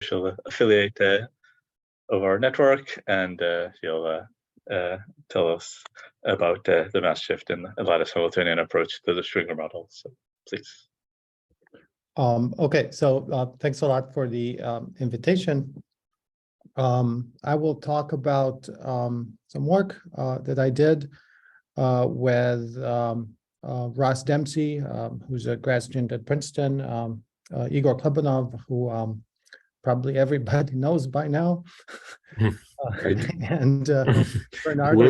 she'll affiliate of our network, and she'll tell us about the mass shift in the lattice Hamiltonian approach to the Schwinger model. So please. Okay, so thanks a lot for the invitation. I will talk about some work that I did with Ross Dempsey, who's a grad student at Princeton, Igor Klebanov, who probably everybody knows by now, and Bernardo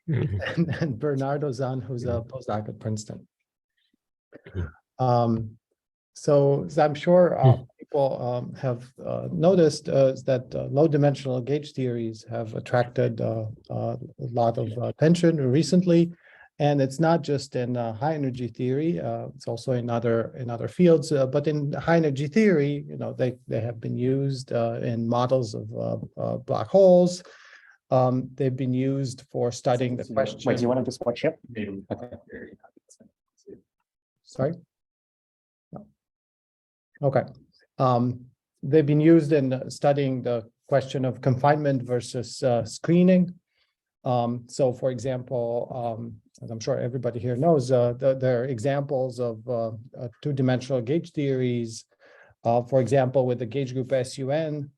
and Bernardo Zahn, who's a postdoc at Princeton. So as I'm sure people have noticed that low-dimensional gauge theories have attracted a lot of attention recently, and it's not just in high-energy theory; it's also in other fields. But in high-energy theory, they have been used in models of black holes. They've been used for studying the question. Wait, do you want to just watch it? Okay. Sorry. Okay. They've been used in studying the question of confinement versus screening. So, for example, as I'm sure everybody here knows, there are examples of two-dimensional gauge theories, for example, with the gauge group SUN,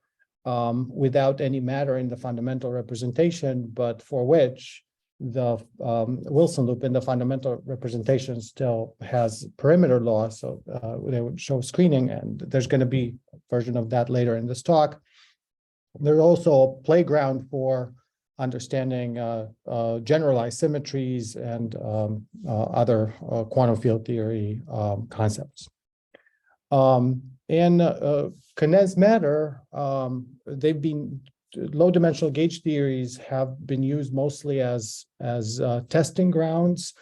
without any matter in the fundamental representation, but for which the Wilson loop in the fundamental representation still has perimeter loss, so they would show screening, and there's going to be a version of that later in this talk. There's also a playground for understanding generalized symmetries and other quantum field theory concepts. In condensed matter, low-dimensional gauge theories have been used mostly as testing grounds.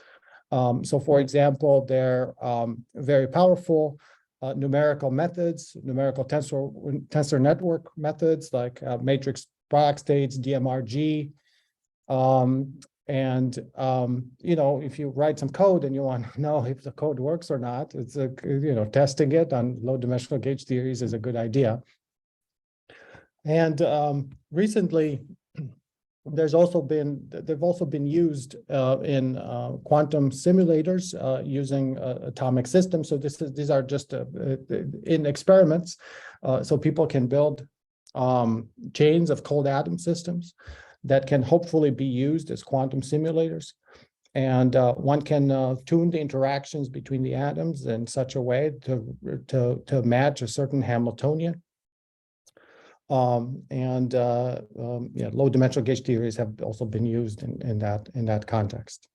So, for example, they're very powerful numerical methods, numerical tensor network methods like matrix product states, DMRG. If you write some code and you want to know if the code works or not, it's testing it on low-dimensional gauge theories is a good idea. And recently, they've also been used in quantum simulators using atomic systems. So these are just in experiments, so people can build chains of cold atom systems that can hopefully be used as quantum simulators. And one can tune the interactions between the atoms in such a way to match a certain Hamiltonian. Low-dimensional gauge theories have also been used in that context.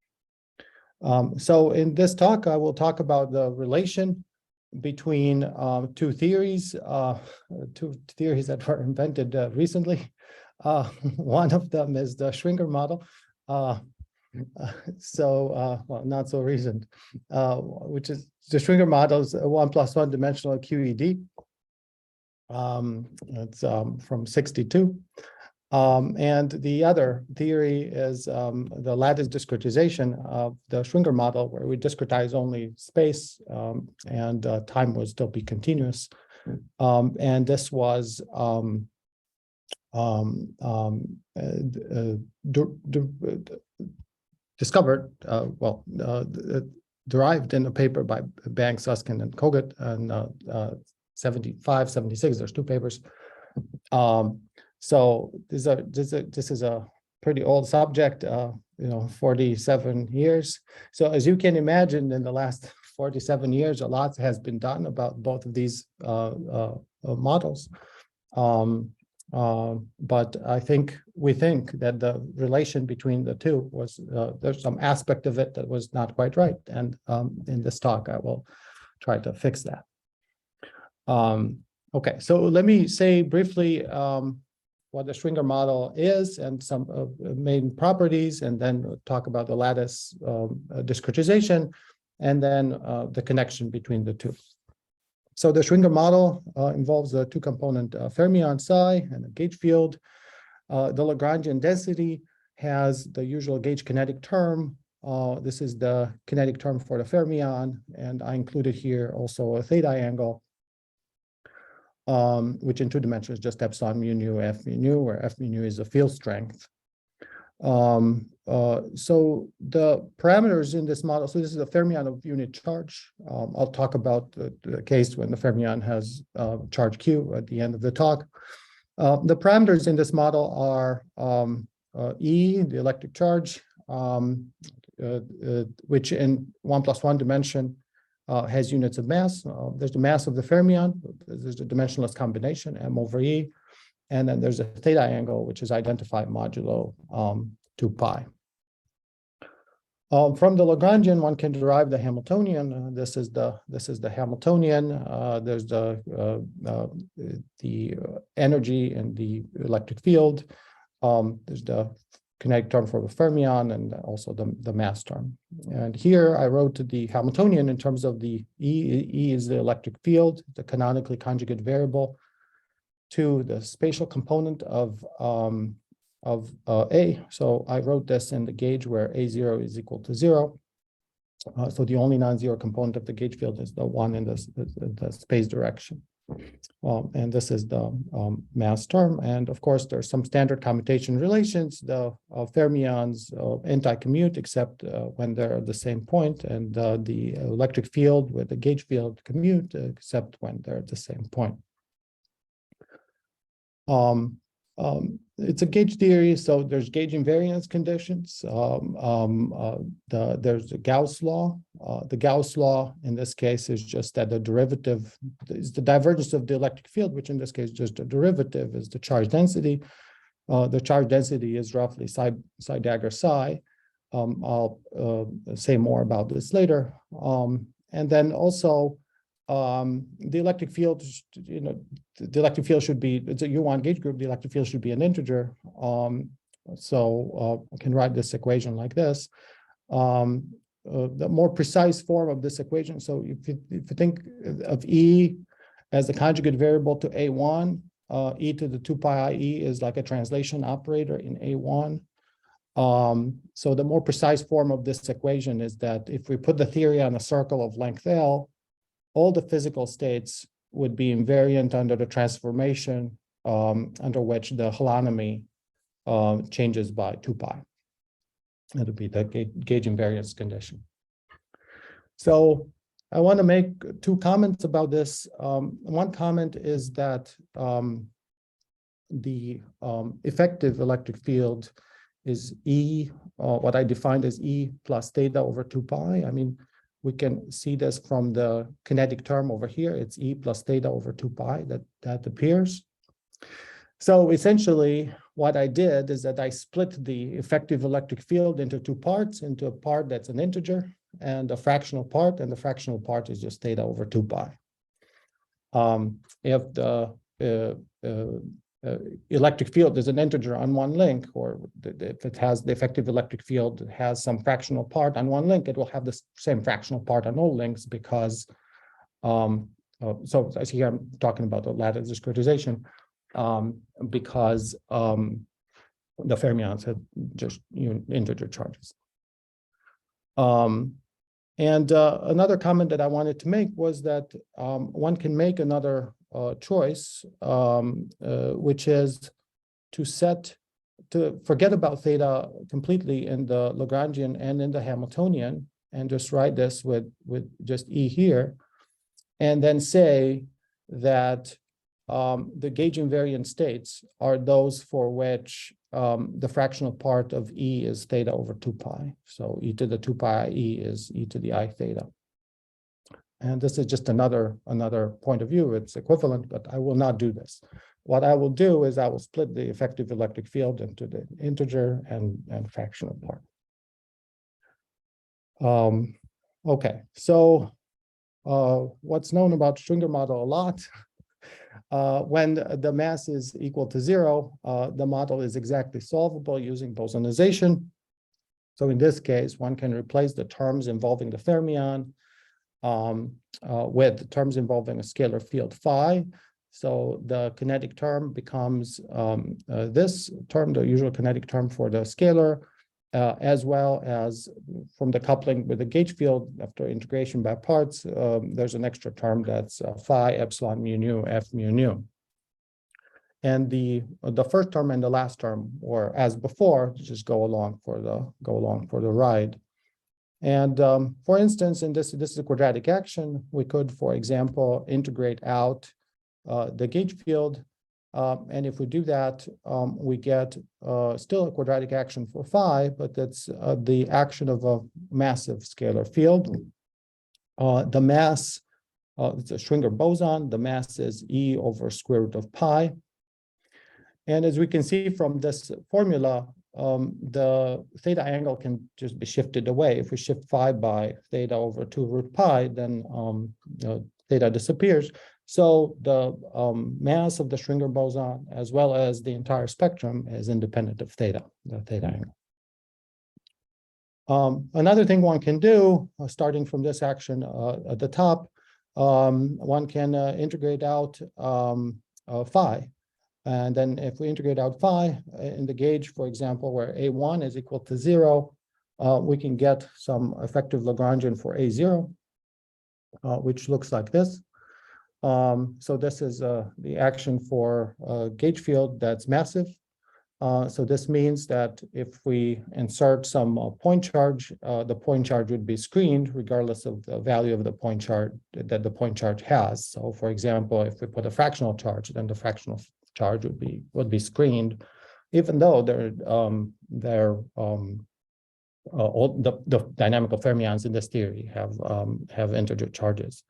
So in this talk, I will talk about the relation between two theories that were invented recently. One of them is the Schwinger model. Well, not so recent, which is the Schwinger model is 1+1 dimensional QED. It's from 1962. And the other theory is the lattice discretization of the Schwinger model, where we discretize only space and time will still be continuous. And this was discovered, derived in a paper by Banks, Susskind, and Kogut in 75, 76. There's two papers. So this is a pretty old subject, 47 years. So as you can imagine, in the last 47 years, a lot has been done about both of these models. But we think that the relation between the two was, there's some aspect of it that was not quite right. And in this talk, I will try to fix that. Okay, so let me say briefly what the Schwinger model is and some main properties, and then talk about the lattice discretization, and then the connection between the two. So the Schwinger model involves a two-component fermion psi and a gauge field. The Lagrangian density has the usual gauge kinetic term. This is the kinetic term for the fermion, and I included here also a theta angle which in two dimensions is just epsilon mu nu F mu nu, where F mu nu is the field strength. So the parameters in this model, so this is a fermion of unit charge. I'll talk about the case when the fermion has charge Q at the end of the talk. The parameters in this model are E, the electric charge, which in 1 + 1 dimension has units of mass. There's the mass of the fermion, there's a dimensionless combination, M over E, and then there's a theta angle, which is identified modulo 2 pi. From the Lagrangian, one can derive the Hamiltonian. This is the Hamiltonian. There's the energy and the electric field. There's the kinetic term for the fermion and also the mass term. And here I wrote the Hamiltonian in terms of the E. E is the electric field, the canonically conjugate variable to the spatial component of A. So I wrote this in the gauge where A0 is equal to 0. So the only non-zero component of the gauge field is the one in the space direction. And this is the mass term. And of course, there's some standard commutation relations. The fermions anti-commute except when they're at the same point, and the electric field with the gauge field commute except when they're at the same point. It's a gauge theory, so there's gauge invariance conditions. There's the Gauss law. The Gauss law in this case is just that the derivative is the divergence of the electric field, which in this case just a derivative is the charge density. The charge density is roughly psi dagger psi. I'll say more about this later. And then also the electric field, the electric field should be, it's a U1 gauge group, the electric field should be an integer. So I can write this equation like this. The more precise form of this equation, so if you think of E as the conjugate variable to A1, e to the 2 pi I e is like a translation operator in A1. So the more precise form of this equation is that if we put the theory on a circle of length L, all the physical states would be invariant under the transformation under which the holonomy changes by 2 pi. That would be the gauge invariance condition. So I want to make two comments about this. One comment is that the effective electric field is E, what I defined as E plus theta over 2 pi. I mean, we can see this from the kinetic term over here. It's E plus theta over 2 pi that appears. So essentially, what I did is that I split the effective electric field into two parts, into a part that's an integer and a fractional part, and the fractional part is just theta over 2 pi. If the electric field is an integer on one link, or if it has the effective electric field has some fractional part on one link, it will have the same fractional part on all links because, so as here I'm talking about the lattice discretization, because the fermions have just integer charges. And another comment that I wanted to make was that one can make another choice, which is to forget about theta completely in the Lagrangian and in the Hamiltonian, and just write this with just E here, and then say that the gauge invariant states are those for which the fractional part of E is theta over 2 pi. So E to the 2 pi E is E to the I theta. And this is just another point of view. It's equivalent, but I will not do this. What I will do is I will split the effective electric field into the integer and fractional part. Okay, so what's known about Schwinger model a lot? When the mass is equal to 0, the model is exactly solvable using bosonization. So in this case, one can replace the terms involving the fermion with terms involving a scalar field phi. So the kinetic term becomes this term, the usual kinetic term for the scalar, as well as from the coupling with the gauge field after integration by parts, there's an extra term that's phi epsilon mu nu f mu nu. And the first term and the last term, or as before, just go along for the ride. And for instance, in this is a quadratic action. We could, for example, integrate out the gauge field. And if we do that, we get still a quadratic action for phi, but that's the action of a massive scalar field. The mass, it's a Schwinger boson. The mass is E over square root of pi. And as we can see from this formula, the theta angle can just be shifted away. If we shift phi by theta over 2 root pi, then theta disappears. So the mass of the Schwinger boson, as well as the entire spectrum, is independent of theta, the theta angle. Another thing one can do, starting from this action at the top, one can integrate out phi. And then if we integrate out phi in the gauge, for example, where A1 is equal to 0, we can get some effective Lagrangian for A0, which looks like this. So this is the action for a gauge field that's massive. So this means that if we insert some point charge, the point charge would be screened regardless of the value of the point charge that the point charge has. So for example, if we put a fractional charge, then the fractional charge would be screened, even though all the dynamical fermions in this theory have integer charges.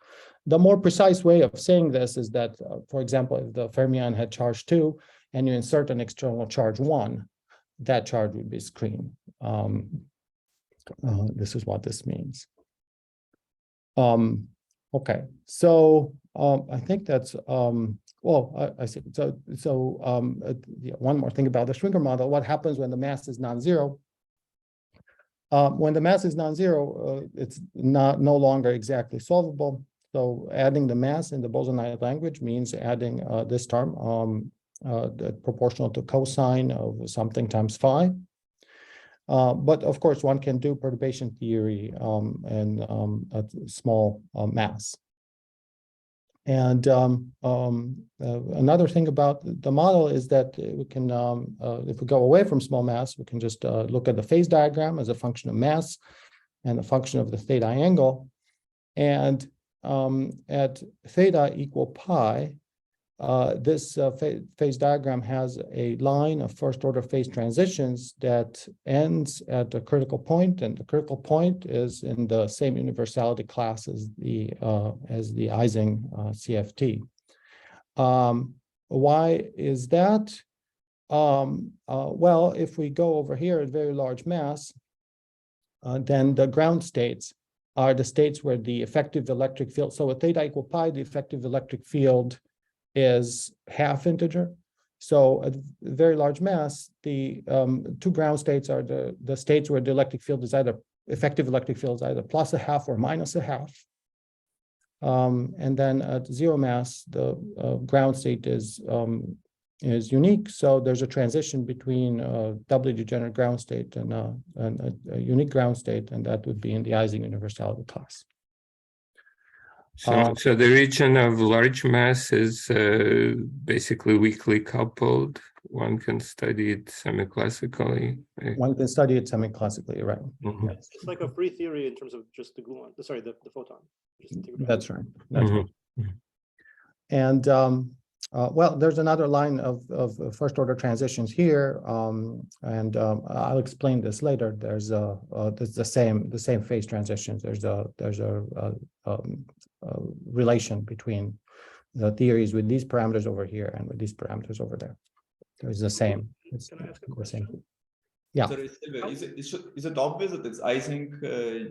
The more precise way of saying this is that, for example, if the fermion had charge 2 and you insert an external charge 1, that charge would be screened. This is what this means. Okay, so I think that's well, I see. Yeah, one more thing about the Schwinger model: what happens when the mass is non-zero? When the mass is non-zero, it's no longer exactly solvable. So adding the mass in the bosonide language means adding this term proportional to cosine of something times phi. But of course, one can do perturbation theory and a small mass. And another thing about the model is that we can, if we go away from small mass, we can just look at the phase diagram as a function of mass and a function of the theta angle. And at theta equal pi, this phase diagram has a line of first order phase transitions that ends at a critical point, and the critical point is in the same universality class as the Ising CFT. Why is that? Well, if we go over here at very large mass, then the ground states are the states where the effective electric field, so at theta equal pi, the effective electric field is half integer. So at very large mass, the two ground states are the states where the electric field is either, effective electric field is either plus a half or minus a half. And then at zero mass, the ground state is unique. So there's a transition between a doubly degenerate ground state and a unique ground state, and that would be in the Ising universality class. So the region of large mass is basically weakly coupled. One can study it semi-classically. One can study it semi-classically, right? Mm-hmm. Yes. It's like a free theory in terms of just the gluon, sorry, the photon. That's right. That's right. Mm-hmm. And well, there's another line of first order transitions here, and I'll explain this later. There's the same phase transitions. There's a relation between the theories with these parameters over here and with these parameters over there. There's the same. It's Can I ask a the question? same. Yeah. Sorry, is it obvious that it's Ising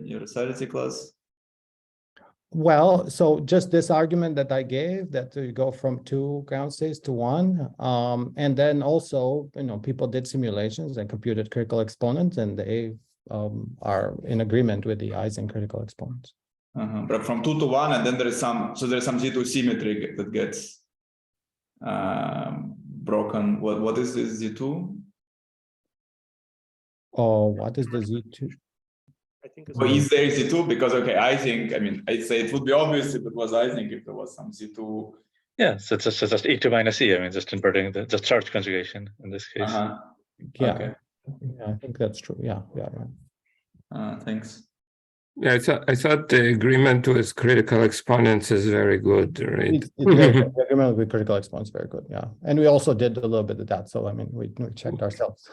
universality class? Well, so just this argument that I gave, that you go from 2 ground states to 1, and then also, people did simulations and computed critical exponents, and they are in agreement with the Ising critical exponents. But from 2 to 1, and then there's some Z2 symmetry that gets broken. What is this Z2? Oh, what is the Z2? I think it's So is there Z2? Because okay, I think, I mean, I'd say it would be obvious if it was, I think if there was some Z2. Yeah, so it's just E2 minus E. I mean, just inverting the charge conjugation in this case. Yeah, Okay. yeah, I think that's true. Yeah. Thanks. Yeah, I thought the agreement with critical exponents is very good, right? It's very good. The agreement with critical exponents is very good. Yeah, and we also did a little bit of that. So I mean, we checked ourselves.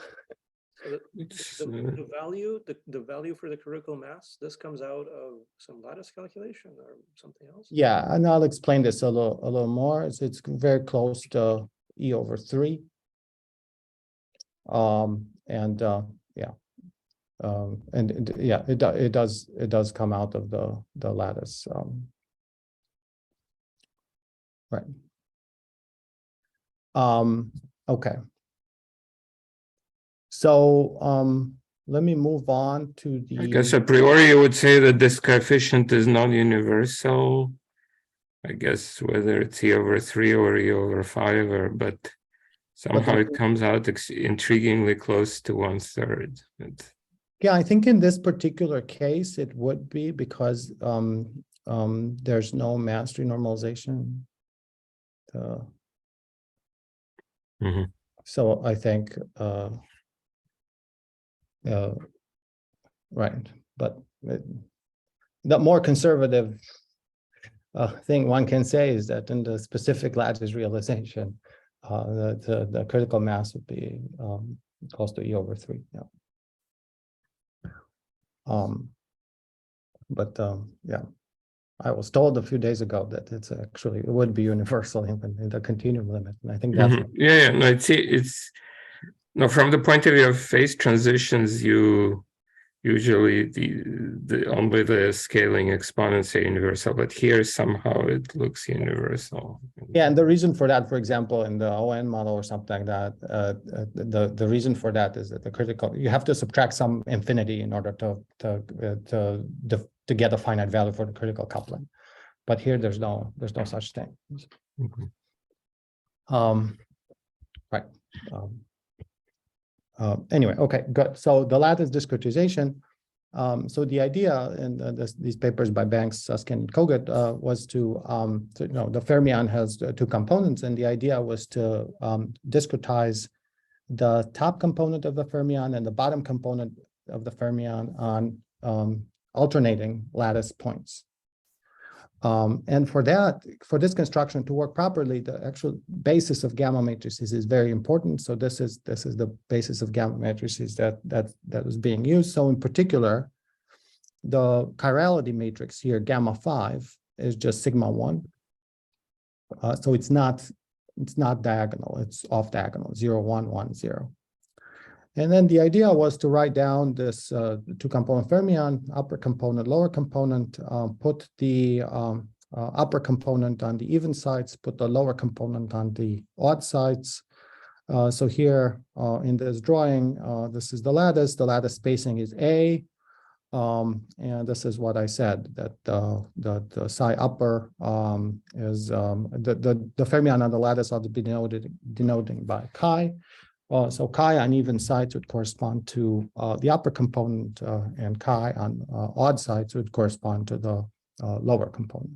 so It's, the value, the value for the critical mass. This comes out of some lattice calculation or something else. Yeah, and I'll explain this a little more. It's very close to E over 3. And yeah, it does come out of the lattice. Right. Okay. So let me move on to the. I guess a priori you would say that this coefficient is non-universal. I guess whether it's E over 3 or E over 5, or but somehow it comes out intriguingly close to 1/3. Yeah, I think in this particular case it would be because there's no mass renormalization. So I think right, but the more conservative thing one can say is that in the specific lattice realization, the critical mass would be close to E over 3. Yeah. Yeah, I was told a few days ago that it would be universal even in the continuum limit, and I think that's yeah. No, it's no, from the point of view of phase transitions, you usually only the scaling exponents are universal, but here somehow it looks universal. Yeah, and the reason for that, for example, in the ON model or something like that, the reason for that is that the critical, you have to subtract some infinity in order to get a finite value for the critical coupling. But here there's no such thing. Right. Anyway, okay, good. So the lattice discretization. So the idea in these papers by Banks, Susskind, and Kogut was to the fermion has 2 components, and the idea was to discretize the top component of the fermion and the bottom component of the fermion on alternating lattice points. And for this construction to work properly, the actual basis of gamma matrices is very important. So this is the basis of gamma matrices that is being used. So in particular, the chirality matrix here, gamma 5, is just sigma 1. So it's not diagonal, it's off diagonal, 0, 1, 1, 0. And then the idea was to write down this 2-component fermion, upper component, lower component, put the upper component on the even sides, put the lower component on the odd sides. So here in this drawing, this is the lattice spacing is A. And this is what I said, that the psi upper is the fermion on the lattice ought to be denoting by chi. So chi on even sides would correspond to the upper component, and chi on odd sides would correspond to the lower component.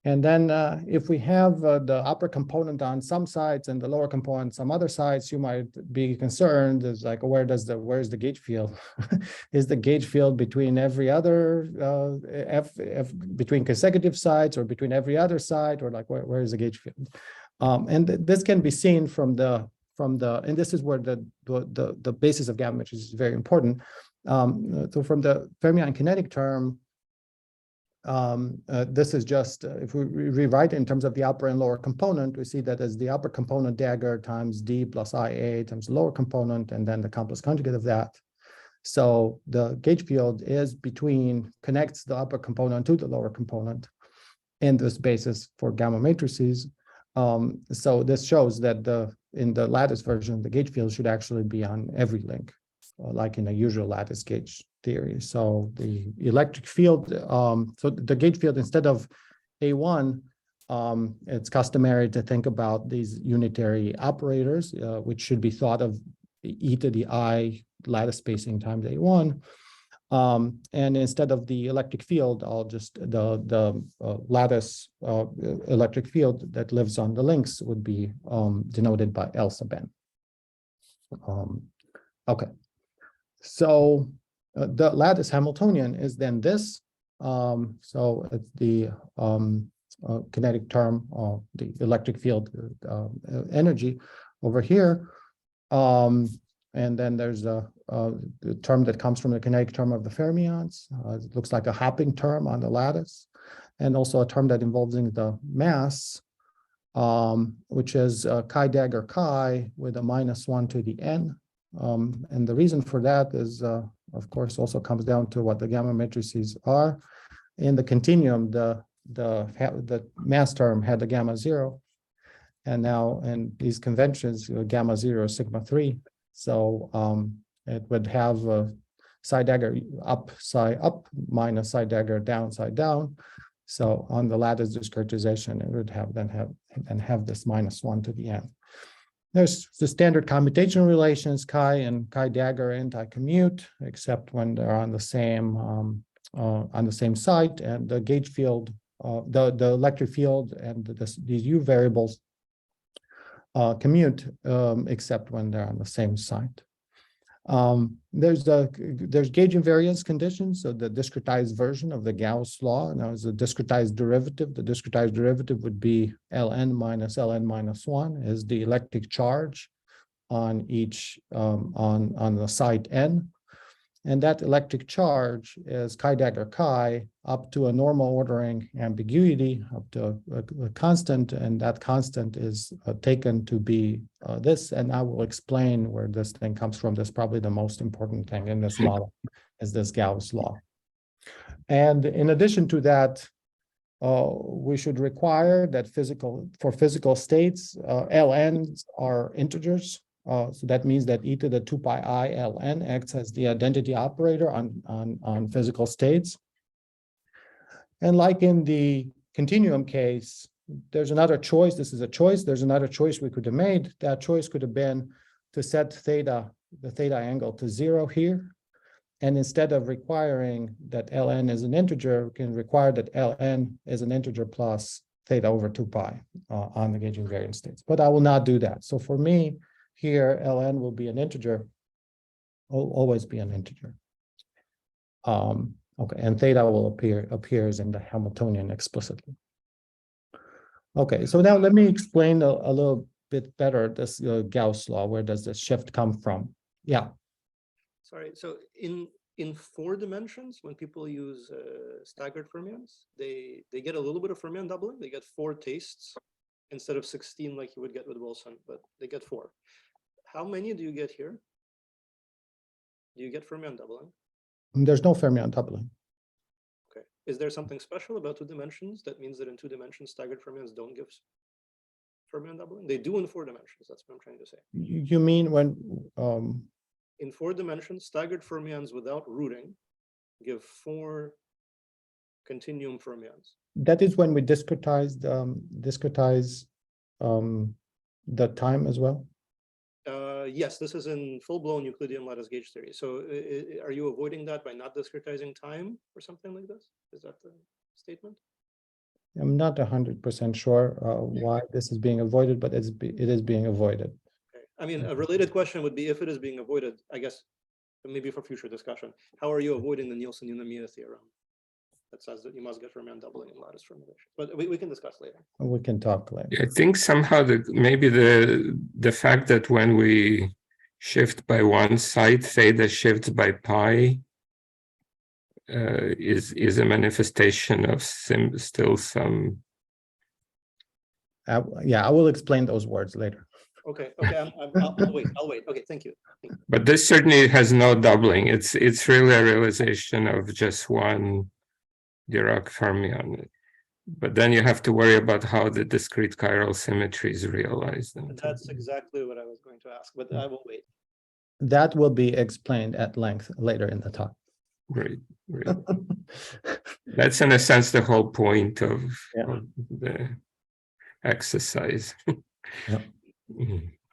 And then if we have the upper component on some sides and the lower component on some other sides, you might be concerned is like, where's the gauge field? Is the gauge field between every other between consecutive sides, or between every other side, or like where is the gauge field? And this can be seen from the and this is where the basis of gamma matrix is very important. So from the fermion kinetic term, this is just if we rewrite it in terms of the upper and lower component, we see that as the upper component dagger times d plus IA times the lower component, and then the complex conjugate of that. So the gauge field is connects the upper component to the lower component in this basis for gamma matrices. So this shows that in the lattice version, the gauge field should actually be on every link, like in a usual lattice gauge theory. So the electric field, so the gauge field, instead of A1, it's customary to think about these unitary operators, which should be thought of e to the I lattice spacing times A1. And instead of the electric field, I'll just the lattice electric field that lives on the links would be denoted by L sub n. Okay, so the lattice Hamiltonian is then this. So it's the kinetic term of the electric field energy over here. And then there's the term that comes from the kinetic term of the fermions. It looks like a hopping term on the lattice, and also a term that involves the mass, which is chi dagger chi with a -1 to the n. And the reason for that is, of course, also comes down to what the gamma matrices are. In the continuum, the mass term had the gamma 0, and now in these conventions, gamma 0 is sigma 3. So it would have a psi dagger up, psi up, minus psi dagger down, psi down. So on the lattice discretization, it would have this -1 to the n. There's the standard commutational relations, chi and chi dagger anti-commute, except when they're on the same site, and the gauge field, the electric field, and these U variables commute, except when they're on the same site. There's gauge invariance conditions, so the discretized version of the Gauss law. Now, as a discretized derivative, the discretized derivative would be Ln minus Ln minus 1 is the electric charge on each on the site n. And that electric charge is chi dagger chi up to a normal ordering ambiguity, up to a constant, and that constant is taken to be this, and I will explain where this thing comes from. That's probably the most important thing in this model, is this Gauss law. And in addition to that, we should require that for physical states, Ln's are integers. So that means that e to the 2 pi I Ln acts as the identity operator on physical states. And like in the continuum case, there's another choice. This is a choice. There's another choice we could have made. That choice could have been to set theta, the theta angle, to 0 here. And instead of requiring that Ln is an integer, we can require that Ln is an integer plus theta over 2 pi on the gauge invariant states. But I will not do that. So for me, here, Ln will be an integer, always be an integer. Okay, and theta will appears in the Hamiltonian explicitly. Okay, so now let me explain a little bit better this Gauss law. Where does this shift come from? Yeah. Sorry, so in 4 dimensions, when people use staggered fermions, they get a little bit of fermion doubling. They get 4 tastes instead of 16 like you would get with Wilson, but they get 4. How many do you get here? Do you get fermion doubling? There's no fermion doubling. Okay. Is there something special about 2 dimensions that means that in 2 dimensions staggered fermions don't give fermion doubling? They do in 4 dimensions. That's what I'm trying to say. You mean when in 4 dimensions, staggered fermions without rooting give 4 continuum fermions. That is when we discretize the time as well? Yes, this is in full-blown Euclidean lattice gauge theory. So are you avoiding that by not discretizing time or something like this? Is that the statement? I'm not 100% sure why this is being avoided, but it is being avoided. Okay. I mean, a related question would be, if it is being avoided, I guess, maybe for future discussion, how are you avoiding the Nielsen-Unamia theorem that says that you must get fermion doubling in lattice formulation? But we can discuss later. We can talk later. I think somehow maybe the fact that when we shift by one side, theta shifts by pi, is a manifestation of still some. Yeah, I will explain those words later. Okay. I'll wait. Okay, thank you. But this certainly has no doubling. It's really a realization of just one Dirac fermion. But then you have to worry about how the discrete chiral symmetry is realized. That's exactly what I was going to ask, but I will wait. That will be explained at length later in the talk. Great. That's in a sense the whole point of the exercise. Yeah.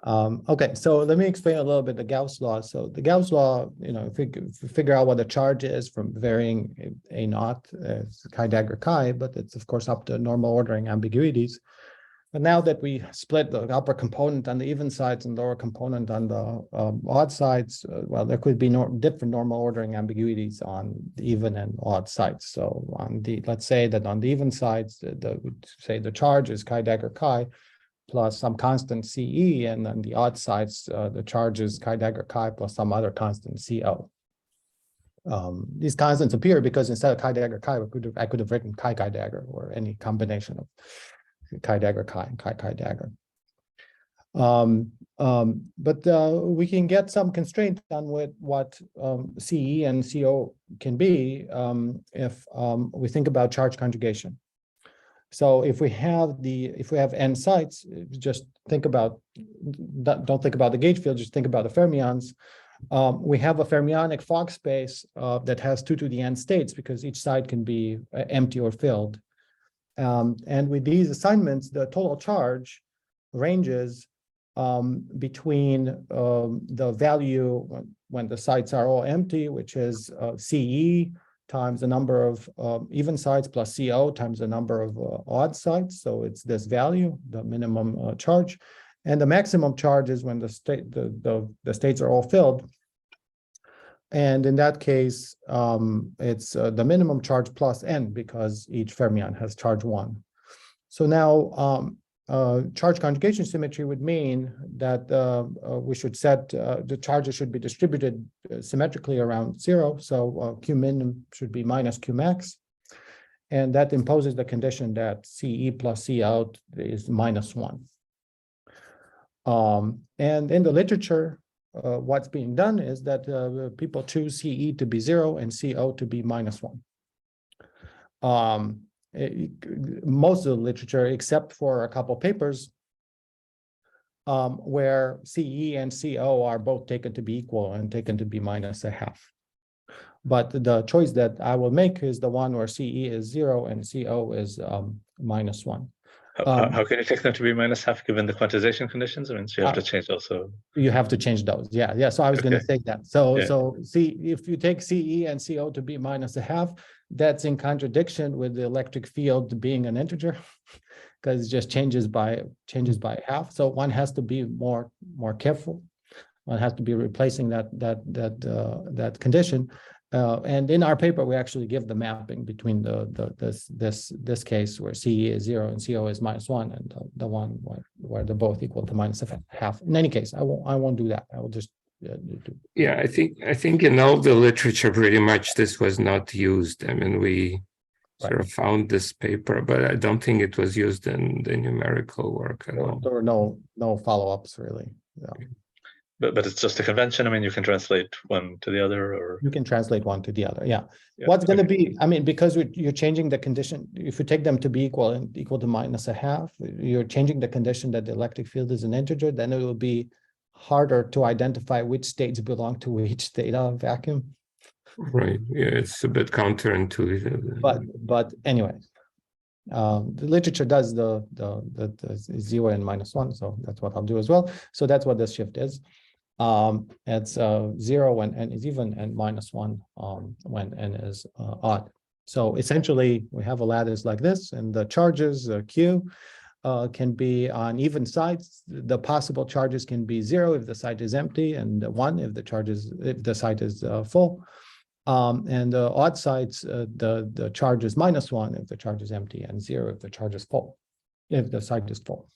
Okay, so let me explain a little bit the Gauss law. So the Gauss law, if we figure out what the charge is from varying A naught, it's chi dagger chi, but it's of course up to normal ordering ambiguities. But now that we split the upper component on the even sides and lower component on the odd sides, well, there could be different normal ordering ambiguities on the even and odd sides. So on let's say that on the even sides, the charge is chi dagger chi plus some constant CE, and on the odd sides, the charge is chi dagger chi plus some other constant CO. These constants appear because instead of chi dagger chi, I could have written chi dagger or any combination of chi dagger chi and chi dagger. But we can get some constraint on what CE and CO can be if we think about charge conjugation. So if we have n sites, just think about, don't think about the gauge field, just think about the fermions. We have a fermionic Fock space that has 2 to the n states because each side can be empty or filled. And with these assignments, the total charge ranges between the value when the sites are all empty, which is CE times the number of even sites plus CO times the number of odd sites. So it's this value, the minimum charge. And the maximum charge is when the states are all filled. And in that case, it's the minimum charge plus n because each fermion has charge 1. So now charge conjugation symmetry would mean that we should set the charges should be distributed symmetrically around 0. So Q min should be minus Q max. And that imposes the condition that CE plus C out is minus 1. And in the literature, what's being done is that people choose CE to be 0 and CO to be minus 1. Most of the literature, except for a couple papers, where CE and CO are both taken to be equal and taken to be minus a half. But the choice that I will make is the one where CE is 0 and CO is minus 1. How can you take them to be minus half given the quantization conditions? I mean, so you have to change also. You have to change those. Yeah. So I was going to say that. So if you take CE and CO to be minus a half, that's in contradiction with the electric field being an integer, because it just changes by half. So one has to be more careful. One has to be replacing that condition. And in our paper, we actually give the mapping between this case where CE is 0 and CO is minus 1, and the one where they're both equal to minus a half. In any case, I won't do that. I will just Yeah, I think in all the literature, pretty much this was not used. I mean, we sort of found this paper, but I don't think it was used in the numerical work at all. There were no follow-ups really. Yeah. But it's just a convention. I mean, you can translate one to the other, or you can translate one to the other. Yeah. What's going to be? I mean, because you're changing the condition. If you take them to be equal and equal to minus a half, you're changing the condition that the electric field is an integer. Then it will be harder to identify which states belong to which theta vacuum. Right. Yeah, it's a bit counterintuitive. But anyway, the literature does the 0 and minus 1, so that's what I'll do as well. So that's what this shift is. It's 0 when n is even and minus 1 when n is odd. So essentially, we have a lattice like this, and the charges Q can be on even sides. The possible charges can be 0 if the site is empty, and 1 if the site is full. And the odd sides, the charge is minus 1 if the charge is empty, and 0 if the charge is full, if the site is full.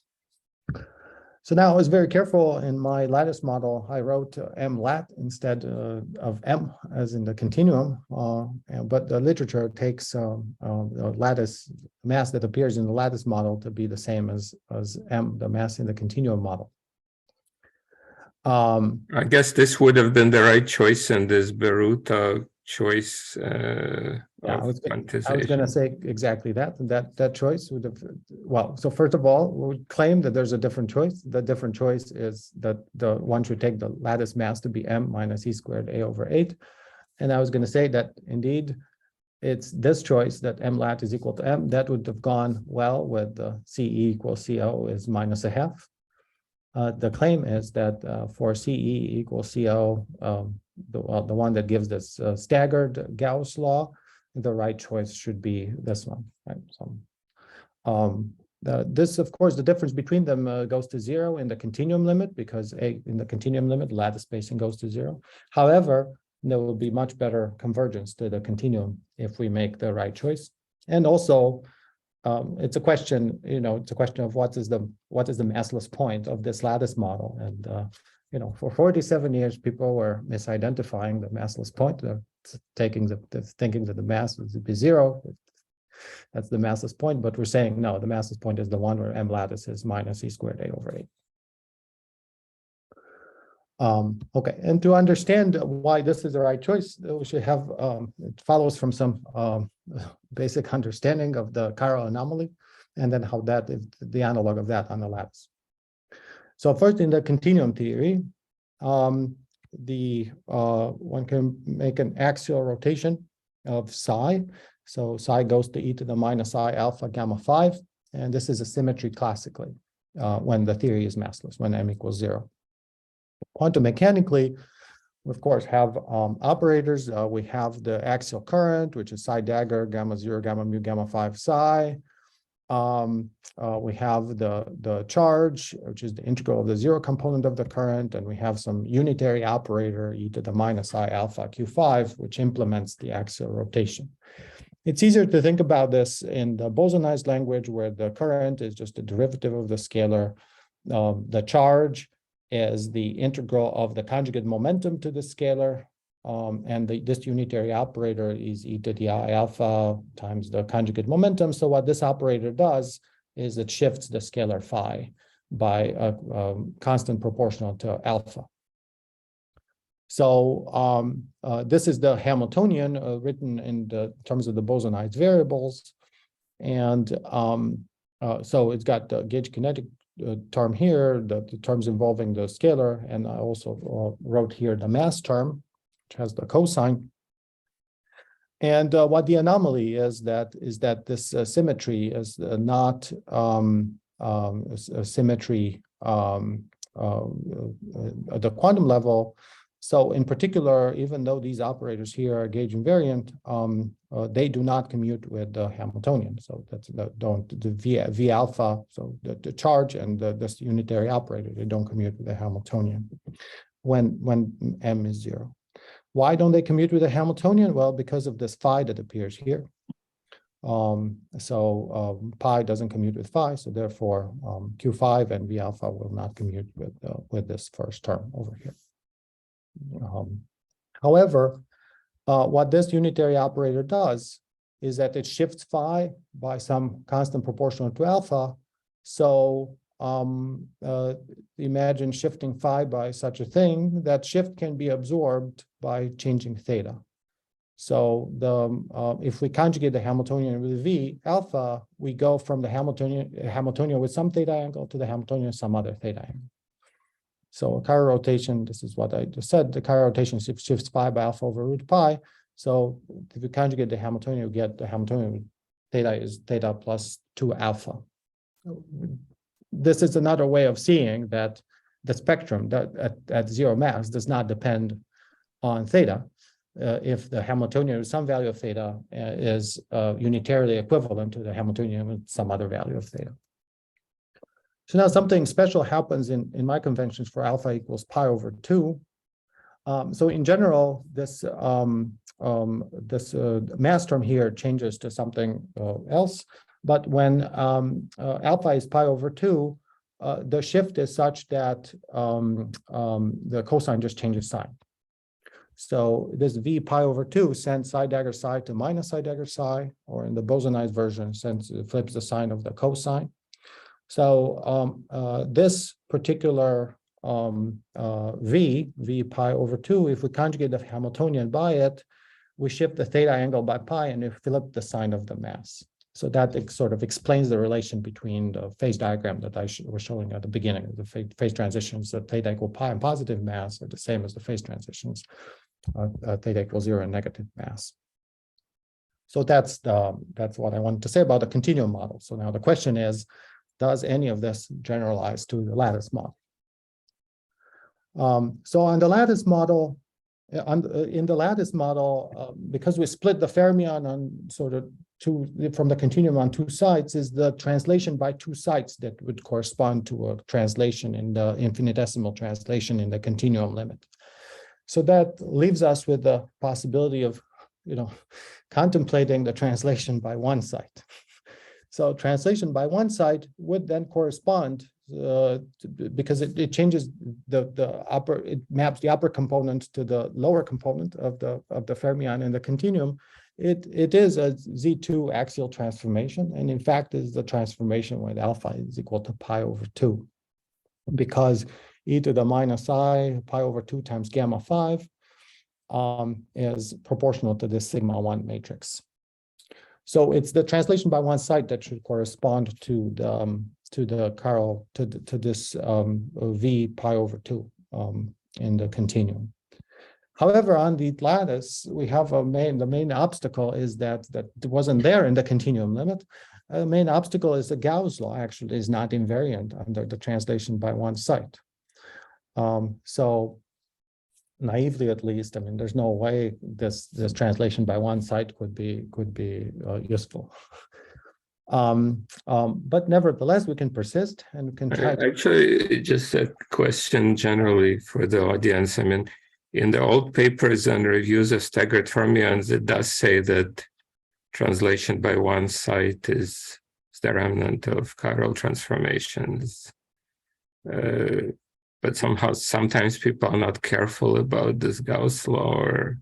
So now I was very careful in my lattice model. I wrote m lat instead of m as in the continuum, but the literature takes the lattice mass that appears in the lattice model to be the same as m, the mass in the continuum model. I guess this would have been the right choice in this Beruta choice. I was going to say exactly that choice would have, well, so first of all, we would claim that there's a different choice. The different choice is that the one should take the lattice mass to be m minus e squared a over 8. And I was going to say that indeed it's this choice that m lat is equal to m. That would have gone well with the CE equals CO is minus a half. The claim is that for CE equals CO, the one that gives this staggered Gauss law, the right choice should be this one. Right? So, this, of course, the difference between them goes to 0 in the continuum limit, because in the continuum limit, lattice spacing goes to 0. However, there will be much better convergence to the continuum if we make the right choice. And also, it's a question, it's a question of what is the massless point of this lattice model. And for 47 years, people were misidentifying the massless point. They're thinking that the mass would be 0. That's the massless point, but we're saying no, the massless point is the one where m lattice is minus e squared a over 8. Okay, and to understand why this is the right choice, we should have, it follows from some basic understanding of the chiral anomaly, and then how that is the analog of that on the lattice. So first, in the continuum theory, one can make an axial rotation of psi. So psi goes to e to the minus I alpha gamma 5, and this is a symmetry classically when the theory is massless, when m equals 0. Quantum mechanically, we of course have operators. We have the axial current, which is psi dagger, gamma 0, gamma mu, gamma 5 psi. We have the charge, which is the integral of the 0 component of the current, and we have some unitary operator e to the minus I alpha q5, which implements the axial rotation. It's easier to think about this in the bosonized language, where the current is just a derivative of the scalar. The charge is the integral of the conjugate momentum to the scalar, and this unitary operator is e to the I alpha times the conjugate momentum. So what this operator does is it shifts the scalar phi by a constant proportional to alpha. So this is the Hamiltonian written in the terms of the bosonized variables. And so it's got the gauge kinetic term here, the terms involving the scalar, and I also wrote here the mass term, which has the cosine. And what the anomaly is that this symmetry is not a symmetry at the quantum level. So in particular, even though these operators here are gauge invariant, they do not commute with the Hamiltonian. So that's the V alpha, so the charge and this unitary operator, they don't commute with the Hamiltonian when m is 0. Why don't they commute with the Hamiltonian? Well, because of this phi that appears here. Pi doesn't commute with phi, so therefore Q5 and V alpha will not commute with this first term over here. However, what this unitary operator does is that it shifts phi by some constant proportional to alpha. So imagine shifting phi by such a thing. That shift can be absorbed by changing theta. So if we conjugate the Hamiltonian with V alpha, we go from the Hamiltonian with some theta angle to the Hamiltonian with some other theta angle. So a chiral rotation, this is what I just said, the chiral rotation shifts phi by alpha over root pi. So if you conjugate the Hamiltonian, you get the Hamiltonian theta is theta plus 2 alpha. This is another way of seeing that the spectrum that at 0 mass does not depend on theta. If the Hamiltonian with some value of theta is unitarily equivalent to the Hamiltonian with some other value of theta. So now something special happens in my conventions for alpha equals pi over 2. So in general, this mass term here changes to something else. But when alpha is pi over 2, the shift is such that the cosine just changes sign. So this V pi over 2 sends psi dagger psi to minus psi dagger psi, or in the bosonized version, flips the sign of the cosine. So this particular V pi over 2, if we conjugate the Hamiltonian by it, we shift the theta angle by pi and we flip the sign of the mass. So that sort of explains the relation between the phase diagram that I was showing at the beginning of the phase transitions. The theta equal pi and positive mass are the same as the phase transitions, theta equals 0 and negative mass. So that's what I wanted to say about the continuum model. So now the question is, does any of this generalize to the lattice model? So on the lattice model, in the lattice model, because we split the fermion on sort of from the continuum on two sides, is the translation by two sides that would correspond to a translation in the infinitesimal translation in the continuum limit. So that leaves us with the possibility of, contemplating the translation by one side. So translation by one side would then correspond because it changes it maps the upper component to the lower component of the fermion in the continuum. It is a Z2 axial transformation, and in fact is the transformation when alpha is equal to pi over 2, because e to the minus I pi over 2 times gamma 5 is proportional to this sigma 1 matrix. So it's the translation by one side that should correspond to this v pi over 2 in the continuum. However, on the lattice, we have the main obstacle is that it wasn't there in the continuum limit. The main obstacle is the Gauss law actually is not invariant under the translation by one side. So naively, at least, I mean, there's no way this translation by one side could be useful. But nevertheless, we can persist and we can try. Actually, just a question generally for the audience. I mean, in the old papers and reviews of staggered fermions, it does say that translation by one side is the remnant of chiral transformations. But somehow, sometimes people are not careful about this Gauss law, or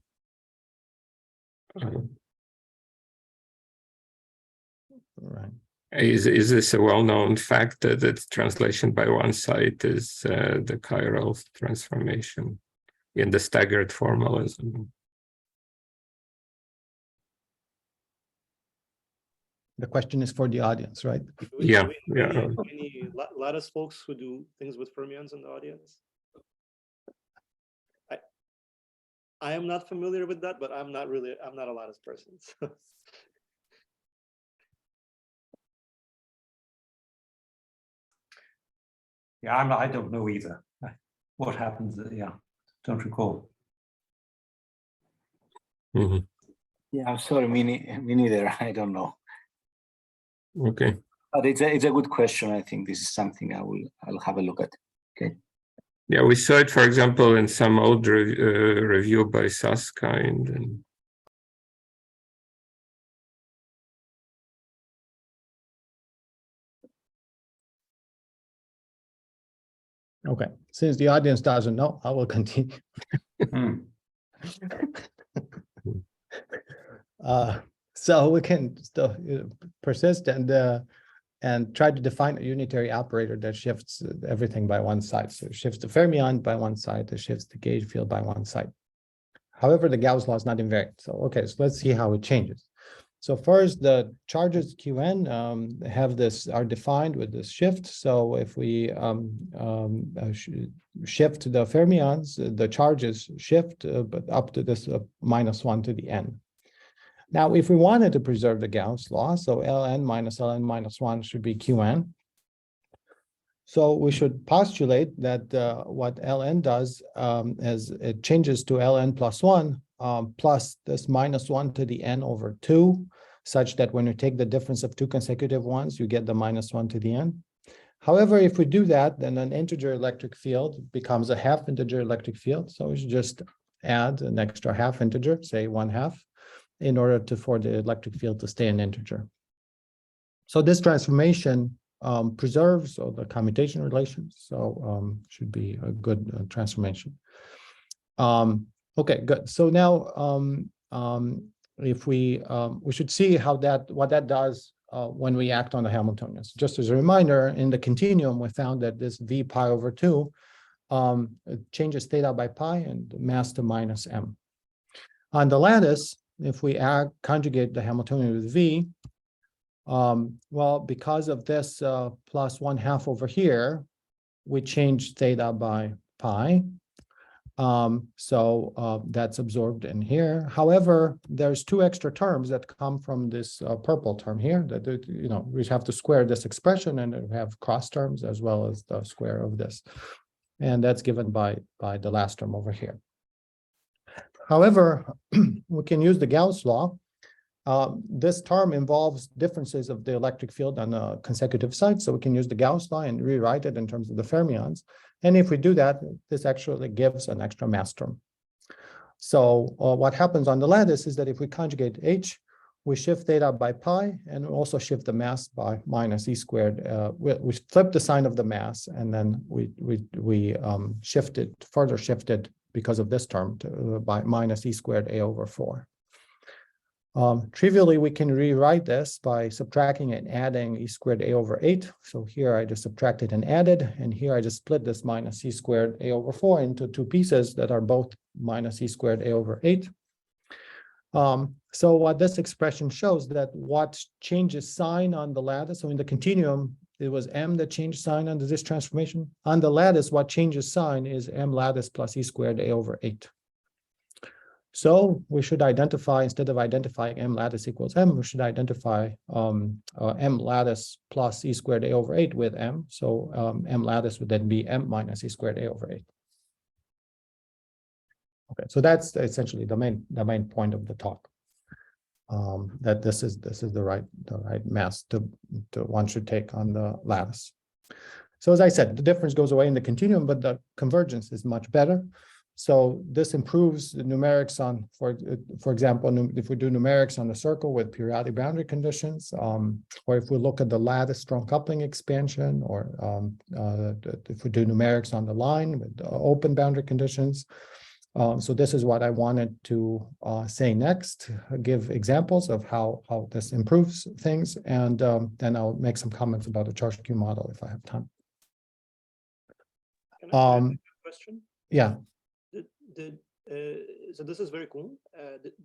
Right. Is this a well-known fact that its translation by one side is the chiral transformation in the staggered formalism? The question is for the audience, right? Yeah. Any lattice folks who do things with fermions in the audience? I am not familiar with that, but I'm not a lattice person. So. Yeah, I don't know either. What happens? Yeah, don't recall. Mm-hmm. Yeah, I'm sorry, me neither. I don't know. Okay. But it's a good question. I think this is something I'll have a look at. Okay. Yeah, we saw it, for example, in some old review by Susskind. And Okay, since the audience doesn't know, I will continue. So we can still persist and try to define a unitary operator that shifts everything by one side. So it shifts the fermion by one side, it shifts the gauge field by one side. However, the Gauss law is not invariant. So okay, so let's see how it changes. So first, the charges Qn are defined with this shift. So if we shift the fermions, the charges shift, but up to this -1 to the n. Now, if we wanted to preserve the Gauss law, so Ln minus Ln minus 1 should be Qn. So we should postulate that what Ln does is it changes to Ln plus 1 plus this -1 to the n over 2, such that when you take the difference of two consecutive ones, you get the -1 to the n. However, if we do that, then an integer electric field becomes a half integer electric field. So we should just add an extra half integer, say 1/2, in order for the electric field to stay an integer. So this transformation preserves the commutation relations, so should be a good transformation. Okay, good. So now if we should see what that does when we act on the Hamiltonians. Just as a reminder, in the continuum, we found that this v pi over 2 it changes theta by pi and mass to -m. On the lattice, if we conjugate the Hamiltonian with v, well, because of this plus 1/2 over here, we change theta by pi. So that's absorbed in here. However, there's two extra terms that come from this purple term here that, we have to square this expression, and we have cross terms as well as the square of this. and that's given by the last term over here. However, we can use the Gauss law. This term involves differences of the electric field on a consecutive site, so we can use the Gauss law and rewrite it in terms of the fermions. And if we do that, this actually gives an extra mass term. So what happens on the lattice is that if we conjugate H, we shift theta by pi, and also shift the mass by minus E squared. We flip the sign of the mass, and then we further shifted because of this term by minus E squared A over 4. Trivially, we can rewrite this by subtracting and adding E squared A over 8. So here I just subtracted and added, and here I just split this minus E squared A over 4 into two pieces that are both minus E squared A over 8. So what this expression shows that what changes sign on the lattice, so in the continuum, it was M that changed sign under this transformation. On the lattice, what changes sign is M lattice plus E squared A over 8. So we should identify, instead of identifying M lattice equals M, we should identify M lattice plus E squared A over 8 with M. So M lattice would then be M minus E squared A over 8. Okay, so that's essentially the main point of the talk. That this is the right mass to one should take on the lattice. So as I said, the difference goes away in the continuum, but the convergence is much better. So this improves the numerics on, for example, if we do numerics on the circle with periodic boundary conditions, or if we look at the lattice strong coupling expansion, or if we do numerics on the line with open boundary conditions. So this is what I wanted to say next, give examples of how this improves things, and then I'll make some comments about the Chorley model if I have time. Can I ask a question? Yeah. So this is very cool.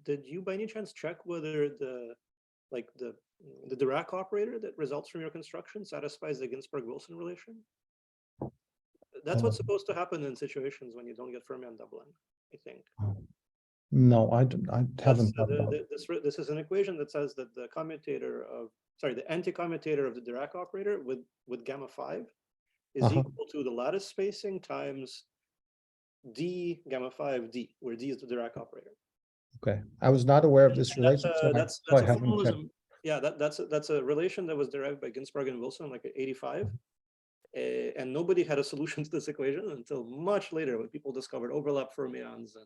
Did you by any chance check whether the Dirac operator that results from your construction satisfies the Ginzburg-Wilson relation? That's what's supposed to happen in situations when you don't get fermion doubling, I think. No, I haven't thought about it. This is an equation that says that the anti-commutator of the Dirac operator with gamma 5 is equal to the lattice spacing times d gamma 5 d, where d is the Dirac operator. Okay, I was not aware of this relation. That's a relation that was derived by Ginzburg and Wilson like at 85. And nobody had a solution to this equation until much later, when people discovered overlap fermions and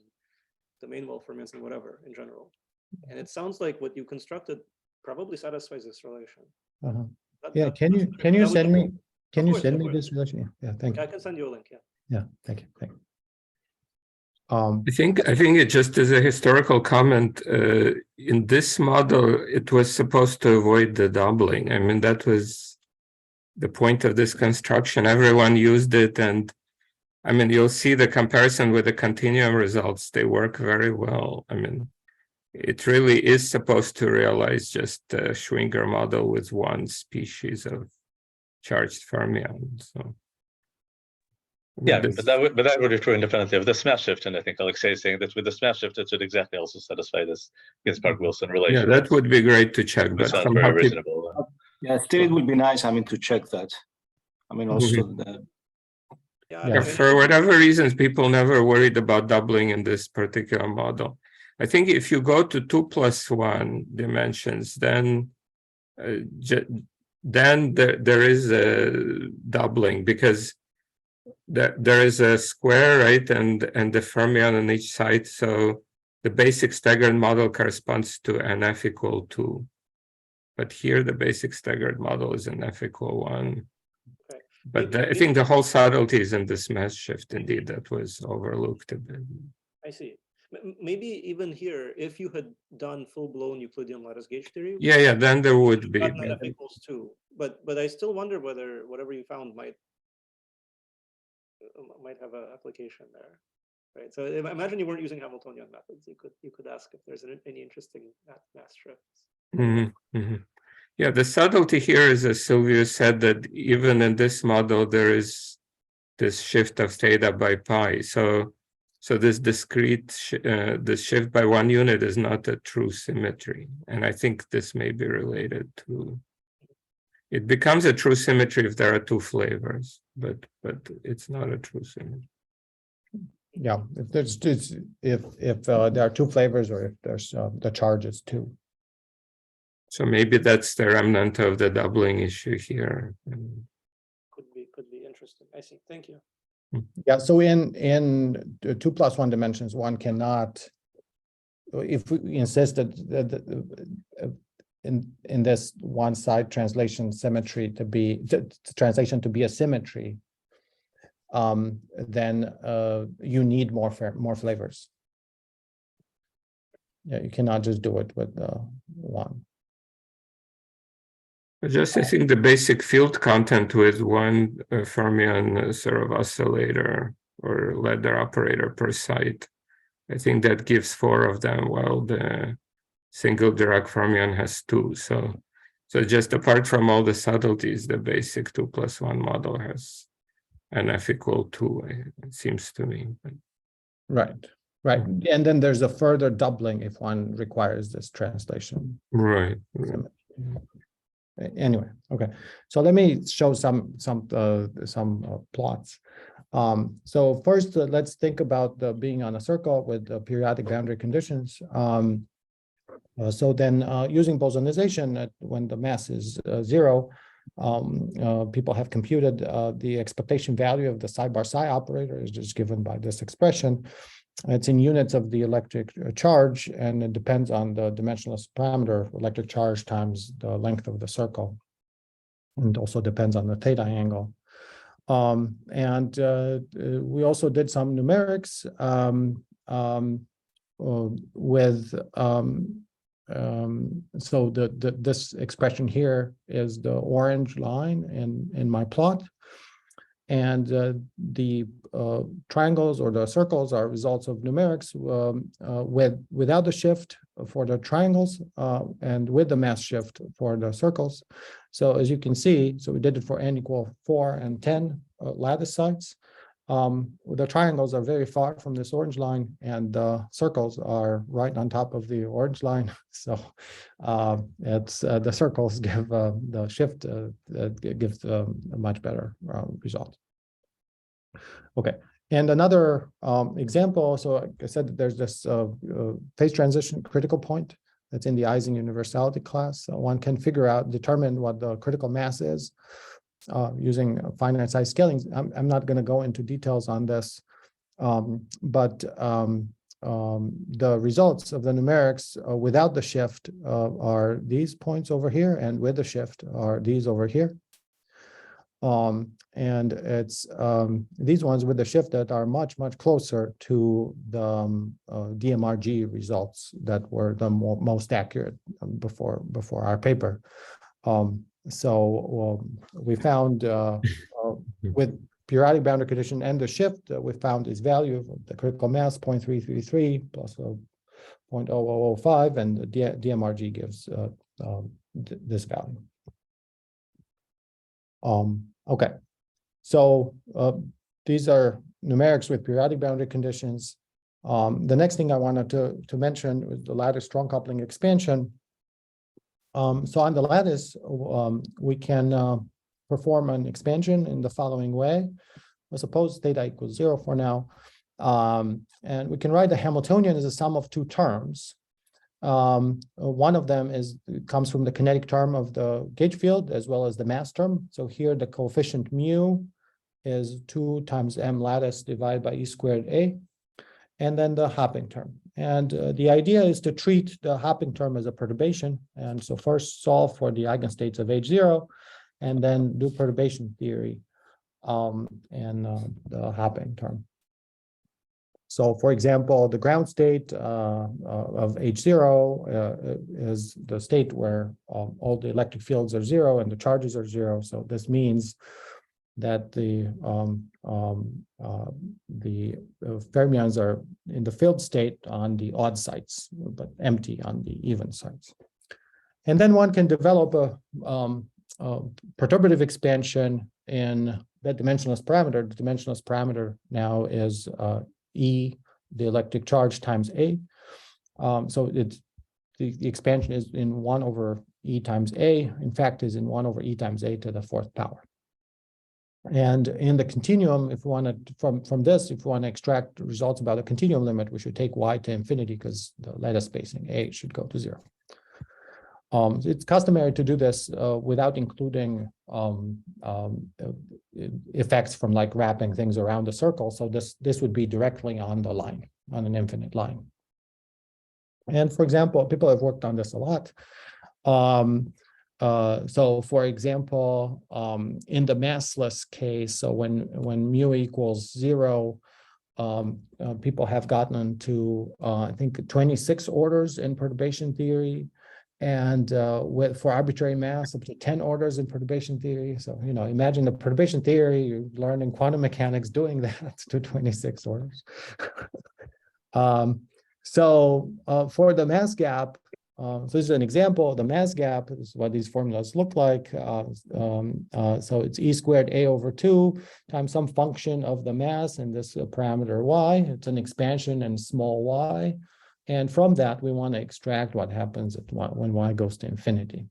domain wall fermions and whatever in general. And it sounds like what you constructed probably satisfies this relation. Yeah, can you send me this relation? Yeah, thank you. I can send you a link. Yeah. Yeah, thank you. I think it just as a historical comment, in this model, it was supposed to avoid the doubling. I mean, that was the point of this construction. Everyone used it, and I mean, you'll see the comparison with the continuum results. They work very well. I mean, it really is supposed to realize just a Schwinger model with one species of charged fermion. So yeah, but that would be true independently of the smash shift. And I think Alexei is saying that with the smash shift, it should exactly also satisfy this Ginzburg-Wilson relation. Yeah, that would be great to check. But sounds very reasonable. Yeah, still it would be nice, I mean, to check that. I mean, also for whatever reasons, people never worried about doubling in this particular model. I think if you go to 2+1 dimensions, then there is a doubling, because there is a square, right, and the fermion on each side. So the basic staggered model corresponds to an f equal 2. But here the basic staggered model is an f equal 1. Okay. But I think the whole subtlety is in this mass shift, indeed, that was overlooked a bit. I see. Maybe even here, if you had done full-blown Euclidean lattice gauge theory. Yeah, then there would be. F equals 2. But I still wonder whether whatever you found might have an application there. Right. So imagine you weren't using Hamiltonian methods. You could ask if there's any interesting mass shifts. Yeah, the subtlety here is, as Silviu said, that even in this model there is this shift of theta by pi. So this discrete this shift by 1 unit is not a true symmetry, and I think this may be related to. It becomes a true symmetry if there are two flavors. but it's not a true symmetry. Yeah, if there's if there are two flavors, or if there's the charge is two. So maybe that's the remnant of the doubling issue here. Could be interesting. I see. Thank you. Yeah, so in 2+1 dimensions, one cannot, if we insist that in this one side translation symmetry to be translation to be a symmetry, then you need more flavors. Yeah, you cannot just do it with one. Just I think the basic field content with one fermion sort of oscillator or ladder operator per site, I think that gives 4 of them, while the single Dirac fermion has 2. So just apart from all the subtleties, the basic 2+1 model has an F equal 2, it seems to me. Right. And then there's a further doubling if one requires this translation. Right. Anyway, okay. So let me show some plots. So first, let's think about being on a circle with periodic boundary conditions. So then using bosonization, when the mass is 0, people have computed the expectation value of the psi bar psi operator is just given by this expression. It's in units of the electric charge, and it depends on the dimensionless parameter, electric charge times the length of the circle, and also depends on the theta angle. We also did some numerics so this expression here is the orange line in my plot, and the triangles or the circles are results of numerics without the shift for the triangles and with the mass shift for the circles. So as you can see, so we did it for n equal 4 and 10 lattice sites. The triangles are very far from this orange line, and the circles are right on top of the orange line. So it's the circles give the shift gives a much better result. Okay, and another example. So like I said, there's this phase transition critical point that's in the Ising universality class. So one can determine what the critical mass is using finite size scaling. I'm not going to go into details on this, but the results of the numerics without the shift are these points over here, and with the shift are these over here. And it's these ones with the shift that are much closer to the DMRG results that were the most accurate before our paper. So we found with periodic boundary condition and the shift, we found this value of the critical mass 0.333 plus 0.0005, and the DMRG gives this value. Okay, so these are numerics with periodic boundary conditions. The next thing I wanted to mention was the lattice strong coupling expansion. So on the lattice, we can perform an expansion in the following way. Let's suppose theta equals 0 for now. And we can write the Hamiltonian as a sum of two terms. One of them comes from the kinetic term of the gauge field as well as the mass term. So here the coefficient mu is 2 times m lattice divided by e squared a, and then the hopping term. And the idea is to treat the hopping term as a perturbation. And so first solve for the eigenstates of H0, and then do perturbation theory and the hopping term. So for example, the ground state of H0 is the state where all the electric fields are 0 and the charges are 0. So this means that the fermions are in the field state on the odd sites, but empty on the even sites. And then one can develop a perturbative expansion in that dimensionless parameter. The dimensionless parameter now is E, the electric charge, times A. So it's the expansion is in 1 over E times A. In fact, is in 1 over E times A to the 4th power. And in the continuum, if we want to, from this, if we want to extract results about a continuum limit, we should take y to infinity because the lattice spacing A should go to 0. It's customary to do this without including effects from like wrapping things around the circle. So this would be directly on the line, on an infinite line. And for example, people have worked on this a lot. So for example, in the massless case, so when mu equals 0, people have gotten to I think 26 orders in perturbation theory, and for arbitrary mass up to 10 orders in perturbation theory. So imagine the perturbation theory, you learn in quantum mechanics doing that to 26 orders. So for the mass gap, so this is an example of the mass gap. This is what these formulas look like. So it's e squared a over 2 times some function of the mass and this parameter y. It's an expansion and small y. And from that, we want to extract what happens when y goes to infinity.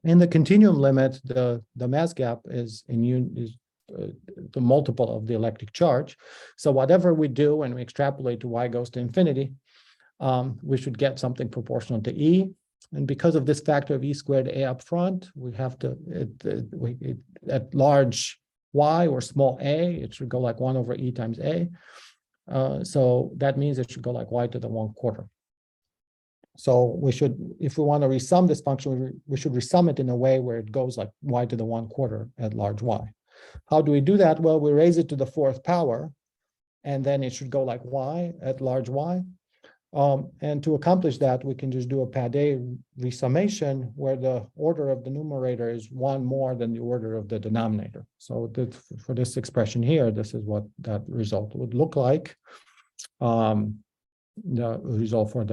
In the continuum limit, the mass gap is the multiple of the electric charge. So whatever we do when we extrapolate to y goes to infinity, we should get something proportional to E. And because of this factor of E squared A up front, we have to, at large y or small a, it should go like 1 over E times A. So that means it should go like y to the 1/4. So we should, if we want to resum this function, we should resum it in a way where it goes like y to the 1/4 at large y. How do we do that? Well, we raise it to the 4th power, and then it should go like y at large y. And to accomplish that, we can just do a pad-a resummation where the order of the numerator is 1 more than the order of the denominator. So for this expression here, this is what that result would look like. The result for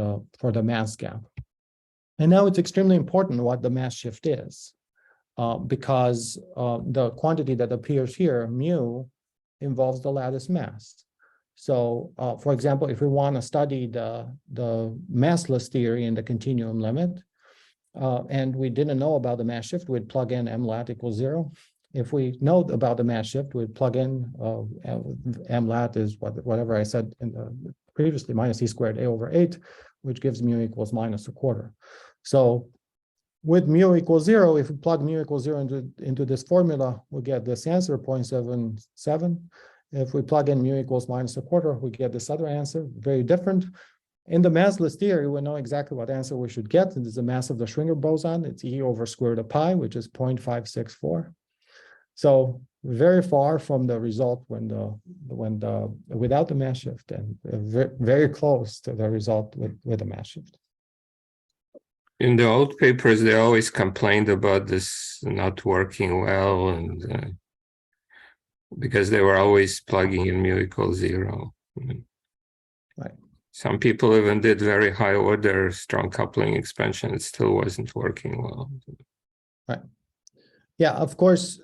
the mass gap. And now it's extremely important what the mass shift is, because the quantity that appears here, mu, involves the lattice mass. So, for example, if we want to study the massless theory in the continuum limit, and we didn't know about the mass shift, we'd plug in m lat equals 0. If we know about the mass shift, we'd plug in m lat is whatever I said in the previously, minus e squared a over 8, which gives mu equals -1/4. So with mu equals 0, if we plug mu equals 0 into this formula, we get this answer, 0.77. If we plug in mu equals -1/4, we get this other answer, very different. In the massless theory, we know exactly what answer we should get. It is the mass of the Schwinger boson. It's E over square root of pi, which is 0.564. So very far from the result without the mass shift, and very close to the result with the mass shift. In the old papers, they always complained about this not working well, and because they were always plugging in mu equals 0. Right. Some people even did very high order strong coupling expansion. It still wasn't working well. Right. Yeah, of course,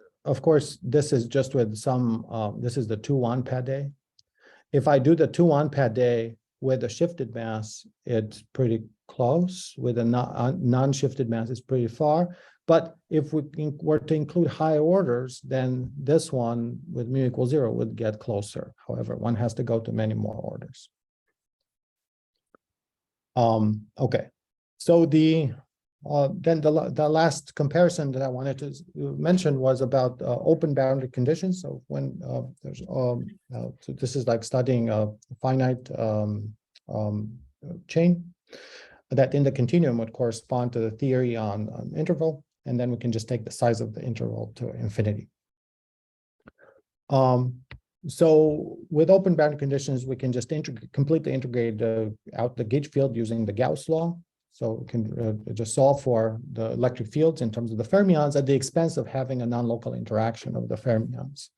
this is just with some, this is the 2-1 pad-a. If I do the 2-1 pad-a with a shifted mass, it's pretty close. With a non-shifted mass, it's pretty far. But if we were to include high orders, then this one with mu equals 0 would get closer. However, one has to go to many more orders. Okay, so then the last comparison that I wanted to mention was about open boundary conditions. So when there's so this is like studying a finite chain that in the continuum would correspond to the theory on interval, and then we can just take the size of the interval to infinity. So with open boundary conditions, we can just completely integrate out the gauge field using the Gauss law. So we can just solve for the electric fields in terms of the fermions at the expense of having a non-local interaction of the fermions.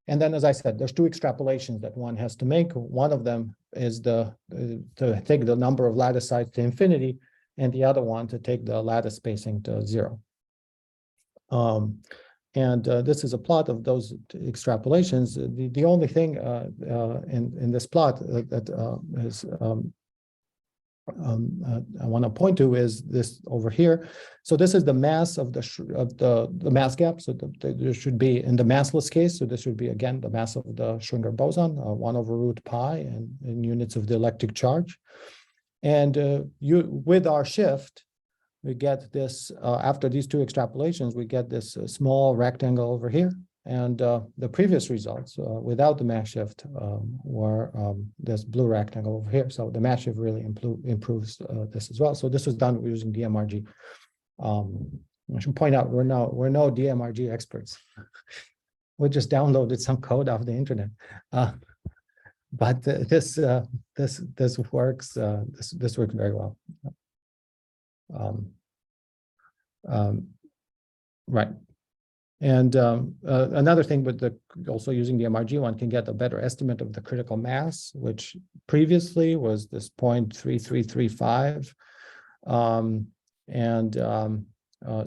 And then, as I said, there's 2 extrapolations that one has to make. One of them is to take the number of lattice sites to infinity, and the other one to take the lattice spacing to 0. This is a plot of those extrapolations. The only thing in this plot that is I want to point to is this over here. So this is the mass of the mass gap. So there should be in the massless case. So this should be again the mass of the Schwinger boson, 1 over root pi, and in units of the electric charge. And with our shift, we get this after these two extrapolations, we get this small rectangle over here. And the previous results without the mass shift were this blue rectangle over here. So the mass shift really improves this as well. So this was done using DMRG. I should point out we're no DMRG experts. We just downloaded some code off the internet, but this works. This works very well. Right. And another thing with also using the MRG, one can get a better estimate of the critical mass, which previously was this 0.3335.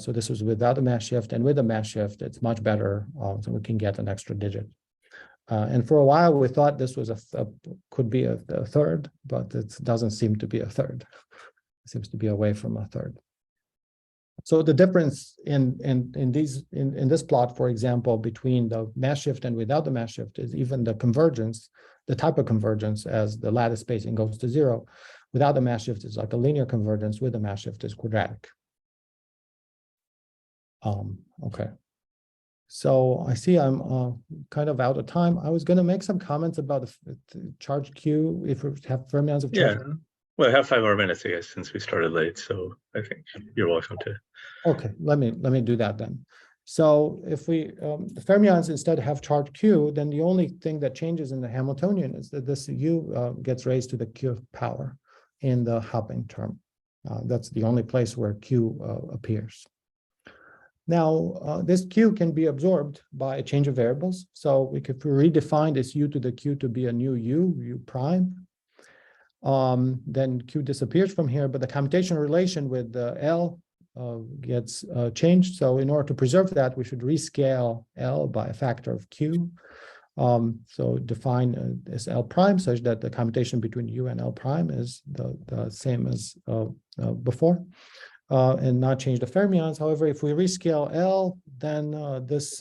So this was without a mass shift, and with a mass shift, it's much better. So we can get an extra digit. And for a while, we thought this was could be a third, but it doesn't seem to be a third. It seems to be away from a third. So the difference in this plot, for example, between the mass shift and without the mass shift is even the convergence, the type of convergence as the lattice spacing goes to 0. Without the mass shift is like a linear convergence. With the mass shift is quadratic. Okay. So I see I'm kind of out of time. I was going to make some comments about the charge Q if we have fermions of charge. Yeah. Well, I have 5 more minutes, I guess, since we started late. So I think you're welcome to. Okay, let me do that then. So if we the fermions instead have charge Q, then the only thing that changes in the Hamiltonian is that this U gets raised to the Q power in the hopping term. That's the only place where Q appears. Now, this Q can be absorbed by a change of variables. So we could redefine this U to the Q to be a new U prime. Then Q disappears from here, but the commutation relation with L gets changed. So in order to preserve that, we should rescale L by a factor of Q. So define this L prime such that the commutation between U and L prime is the same as before, and not change the fermions. However, if we rescale L, then there's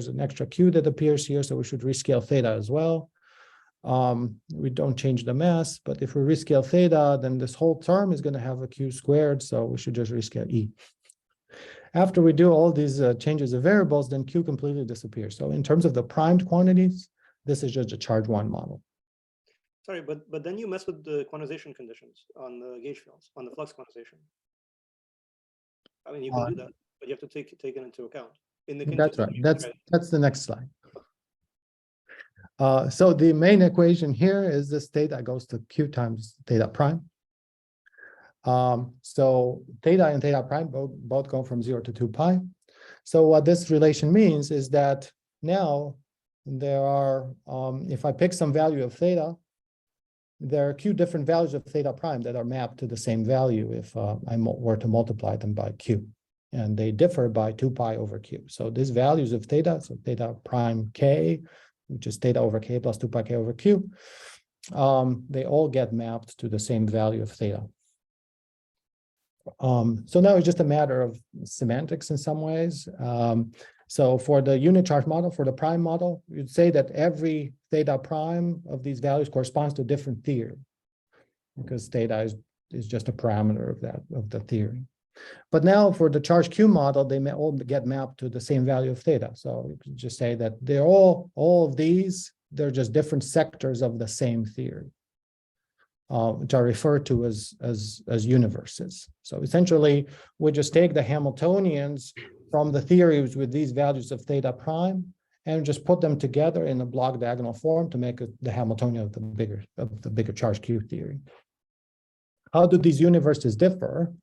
an extra Q that appears here, so we should rescale theta as well. We don't change the mass, but if we rescale theta, then this whole term is going to have a Q squared, so we should just rescale E. After we do all these changes of variables, then Q completely disappears. So in terms of the primed quantities, this is just a charge 1 model. Sorry, but then you mess with the quantization conditions on the gauge fields, on the flux quantization. I mean, you can do that, but you have to take it into account. That's right. That's the next slide. So the main equation here is this theta goes to Q times theta prime. So theta and theta prime both go from 0 to 2 pi. So what this relation means is that now there are, if I pick some value of theta, there are Q different values of theta prime that are mapped to the same value if I were to multiply them by Q. And they differ by 2 pi over Q. So these values of theta, so theta prime K, which is theta over K plus 2 pi K over Q, they all get mapped to the same value of theta. So now it's just a matter of semantics in some ways. So for the unit charge model, for the prime model, you'd say that every theta prime of these values corresponds to a different theory, because theta is just a parameter of the theory. But now for the charge Q model, they may all get mapped to the same value of theta. So you can just say that they're all of these, they're just different sectors of the same theory, which are referred to as universes. So essentially, we just take the Hamiltonians from the theories with these values of theta prime and just put them together in a block diagonal form to make the Hamiltonian of the bigger charge Q theory. How do these universes differ?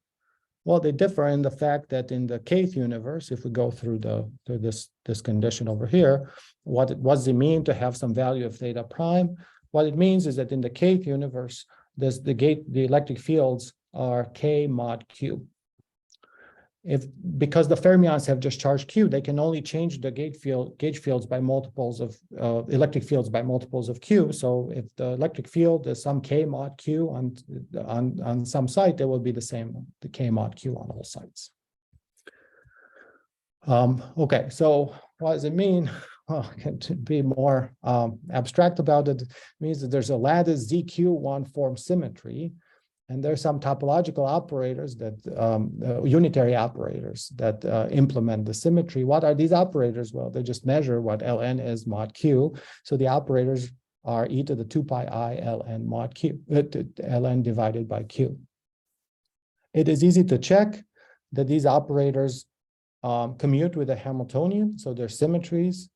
Well, they differ in the fact that in the kth universe, if we go through this condition over here, what does it mean to have some value of theta prime? What it means is that in the kth universe, the electric fields are K mod Q. because the fermions have just charge Q, they can only change the gauge fields by multiples of electric fields by multiples of Q. So if the electric field is some K mod Q on some site, it will be the same, the K mod Q on all sites. Okay, so what does it mean? Well, to be more abstract about it, it means that there's a lattice ZQ one-form symmetry, and there's some topological operators that unitary operators that implement the symmetry. What are these operators? Well, they just measure what ln is mod Q. So the operators are e to the 2 pi I ln mod Q, ln divided by Q. It is easy to check that these operators commute with the Hamiltonian, so they're symmetries.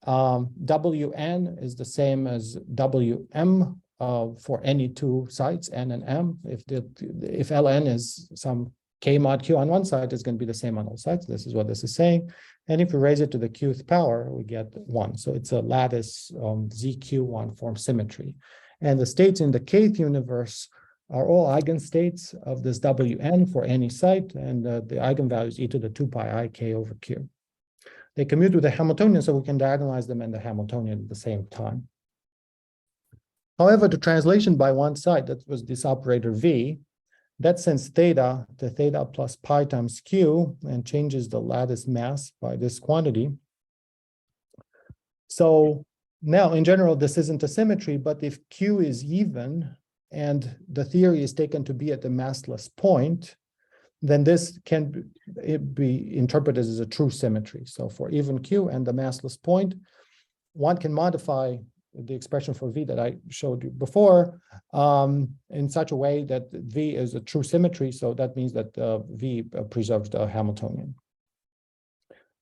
Wn is the same as Wm for any two sites, n and m. If ln is some k mod q on one side, it's going to be the same on all sides. This is what this is saying. And if we raise it to the qth power, we get 1. So it's a lattice ZQ one-form symmetry. And the states in the kth universe are all eigenstates of this Wn for any site, and the eigenvalues e to the 2 pi I k over q. They commute with the Hamiltonian, so we can diagonalize them in the Hamiltonian at the same time. However, the translation by one side, that was this operator V, that sends theta to theta plus pi times q and changes the lattice mass by this quantity. So now, in general, this isn't a symmetry, but if q is even and the theory is taken to be at the massless point, then this can be interpreted as a true symmetry. So for even q and the massless point, one can modify the expression for V that I showed you before in such a way that V is a true symmetry. So that means that V preserves the Hamiltonian.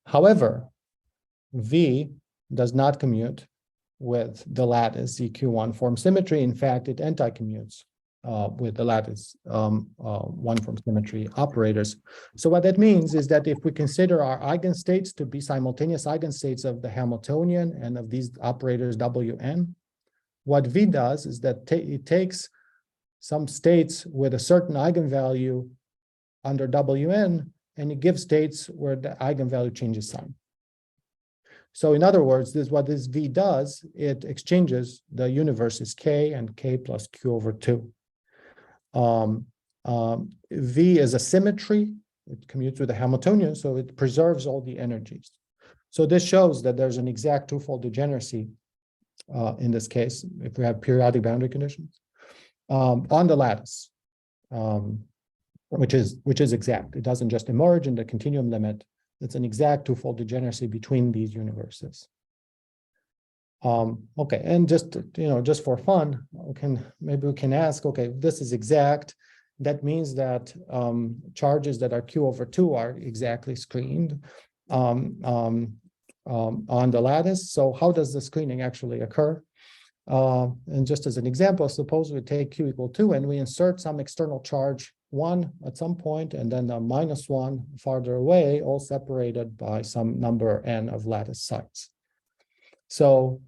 However, V does not commute with the lattice ZQ1 form symmetry. In fact, it anti-commutes with the lattice one form symmetry operators. So what that means is that if we consider our eigenstates to be simultaneous eigenstates of the Hamiltonian and of these operators Wn, what V does is that it takes some states with a certain eigenvalue under Wn, and it gives states where the eigenvalue changes sign. So in other words, this what this V does, it exchanges the universes K and K plus Q over 2. V is a symmetry. It commutes with the Hamiltonian, so it preserves all the energies. So this shows that there's an exact twofold degeneracy in this case, if we have periodic boundary conditions, on the lattice, which is exact. It doesn't just emerge in the continuum limit. It's an exact twofold degeneracy between these universes. Okay, and just for fun, maybe we can ask, okay, this is exact. That means that charges that are Q over 2 are exactly screened on the lattice. So how does the screening actually occur? And just as an example, suppose we take Q equal 2 and we insert some external charge 1 at some point, and then a -1 farther away, all separated by some number n of lattice sites. So,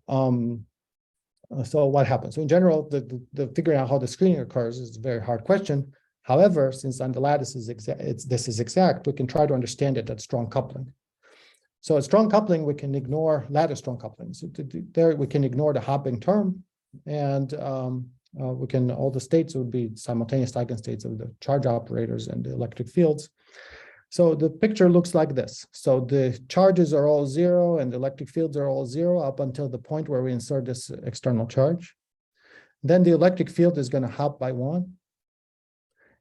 so what happens? So in general, the figuring out how the screening occurs is a very hard question. However, since on the lattice this is exact, we can try to understand it at strong coupling. So at strong coupling, we can ignore lattice strong coupling. So there we can ignore the hopping term, and we can, all the states would be simultaneous eigenstates of the charge operators and the electric fields. So the picture looks like this. So the charges are all 0 and the electric fields are all 0 up until the point where we insert this external charge. Then the electric field is going to hop by 1.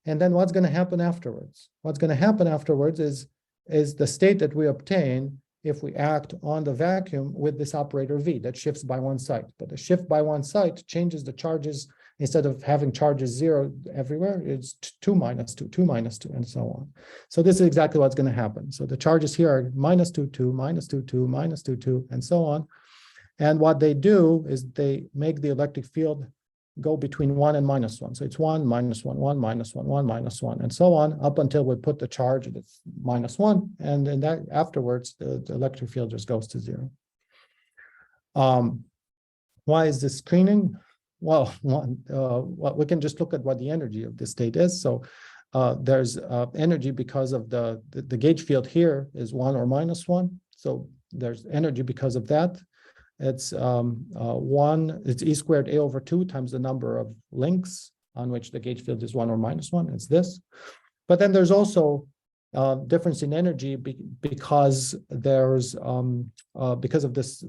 And then what's going to happen afterwards? What's going to happen afterwards is the state that we obtain if we act on the vacuum with this operator V that shifts by one site. But the shift by one site changes the charges. Instead of having charges 0 everywhere, it's 2 minus 2, 2 minus 2, and so on. So this is exactly what's going to happen. So the charges here are -2, 2, -2, 2, -2, 2, and so on. And what they do is they make the electric field go between 1 and -1. So it's 1, -1, 1, -1, 1, -1, and so on, up until we put the charge that's -1. And then that afterwards, the electric field just goes to 0. Why is this screening? Well, we can just look at what the energy of this state is. So there's energy because of the gauge field here is 1 or -1. So there's energy because of that. It's it's E squared A over 2 times the number of links on which the gauge field is 1 or -1. It's this. But then there's also difference in energy because there's because of this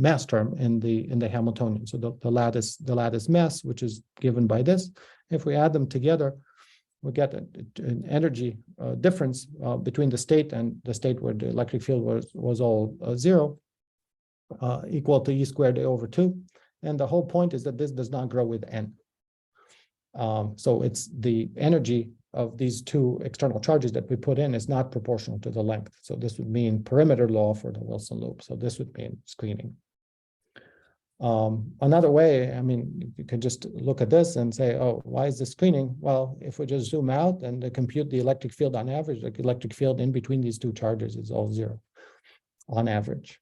mass term in the Hamiltonian. So the lattice mass, which is given by this, if we add them together, we get an energy difference between the state and the state where the electric field was all 0, equal to E squared A over 2. And the whole point is that this does not grow with n. So it's the energy of these two external charges that we put in is not proportional to the length. So this would mean perimeter law for the Wilson loop. So this would mean screening. Another way, I mean, you can just look at this and say, oh, why is this screening? Well, if we just zoom out and compute the electric field on average, the electric field in between these two charges is all 0 on average.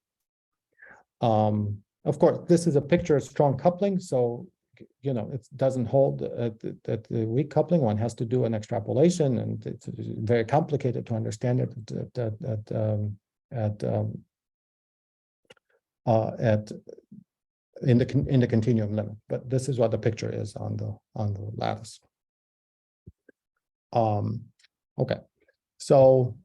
Of course, this is a picture of strong coupling. So, you know, it doesn't hold at the weak coupling. One has to do an extrapolation, and it's very complicated to understand it in the continuum limit. But this is what the picture is on the lattice. Okay, so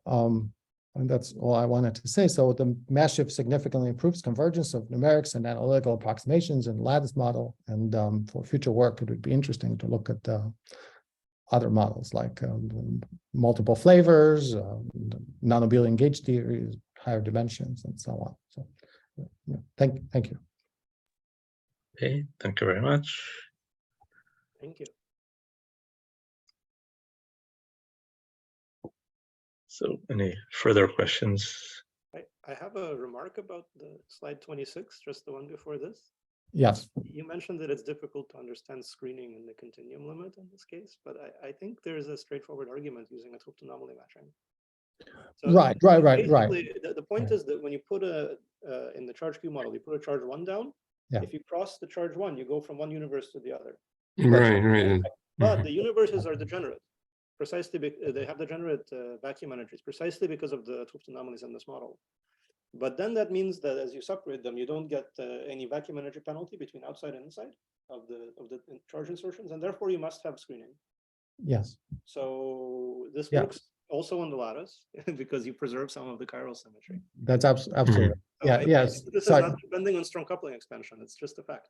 and that's all I wanted to say. So the mass shift significantly improves convergence of numerics and analytical approximations in the lattice model. And for future work, it would be interesting to look at other models like multiple flavors, non-abelian gauge theories, higher dimensions, and so on. So yeah, thank you. Okay, thank you very much. Thank you. So any further questions? I have a remark about the slide 26, just the one before this. Yes. You mentioned that it's difficult to understand screening in the continuum limit in this case, but I think there's a straightforward argument using a Tupton anomaly matching. So Right. The point is that when you put in the charge Q model, you put a charge 1 down. Yeah. If you cross the charge 1, you go from one universe to the other. Right. But the universes are degenerate. Precisely, they have degenerate vacuum energies, precisely because of the Tupton anomalies in this model. But then that means that as you separate them, you don't get any vacuum energy penalty between outside and inside of the charge insertions, and therefore you must have screening. Yes. So this works also on the lattice because you preserve some of the chiral symmetry. That's absolutely. So Yes. This is not depending on strong coupling expansion. It's just a fact.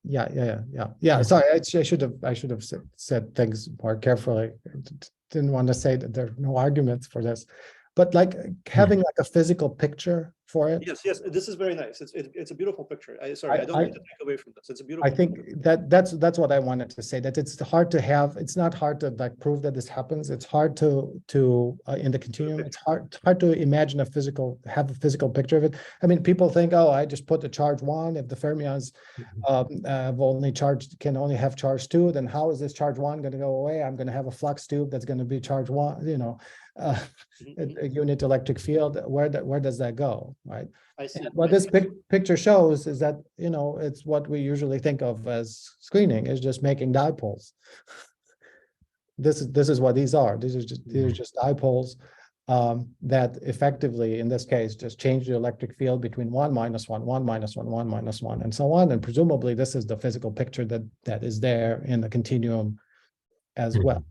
Yeah. Sorry, I should have said things more carefully. Didn't want to say that there are no arguments for this, but like having like a physical picture for it. Yes. This is very nice. It's a beautiful picture. I don't want to take away from this. It's a beautiful. I think that's what I wanted to say. That it's hard to have. It's not hard to like prove that this happens. It's hard to in the continuum. It's hard to imagine have a physical picture of it. I mean, people think, oh, I just put the charge 1. If the fermions can only have charge 2, then how is this charge 1 going to go away? I'm going to have a flux tube that's going to be charge 1. You know, a unit electric field. Where does that go? Right. I see. What this picture shows is that, you know, it's what we usually think of as screening, is just making dipoles. This is what these are. These are just dipoles that effectively, in this case, just change the electric field between 1, -1, 1, -1, 1, -1, and so on. And presumably, this is the physical picture that is there in the continuum as well.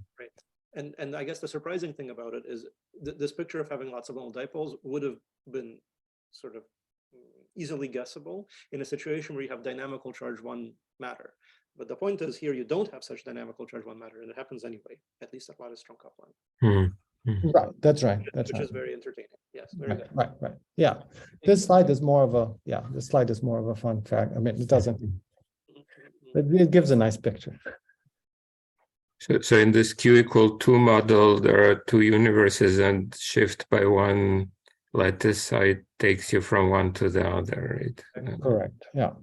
And I guess the surprising thing about it is this picture of having lots of little dipoles would have been sort of easily guessable in a situation where you have dynamical charge 1 matter. But the point is here, you don't have such dynamical charge 1 matter, and it happens anyway, at least at lattice strong coupling. Right, that's right. Which is very entertaining. Yes, very good. Right. Yeah, this slide is more of a fun fact. I mean, it doesn't. It gives a nice picture. So in this Q = 2 model, there are 2 universes, and shift by 1 lattice side takes you from one to the other, right? Correct. Yeah.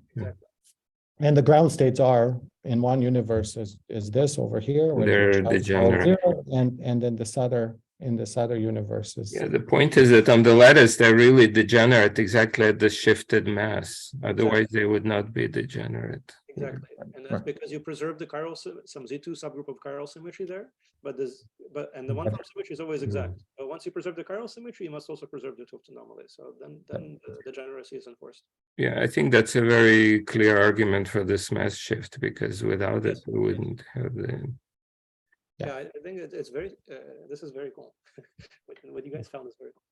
And the ground states are in one universe is this over here, they're degenerate, and then in this other universe is. Yeah, the point is that on the lattice they're really degenerate exactly at the shifted mass. Otherwise, they would not be degenerate. Exactly, and that's Right. because you preserve the chiral some Z2 subgroup of chiral symmetry there, and the one form symmetry is always exact. But once you preserve the chiral symmetry, you must also preserve the 't anomaly. So then the degeneracy is enforced. Yeah, I think that's a very clear argument for this mass shift, because without it, Yes, we wouldn't have the. Yeah, I think it's very. This is very cool. What you guys found is very cool.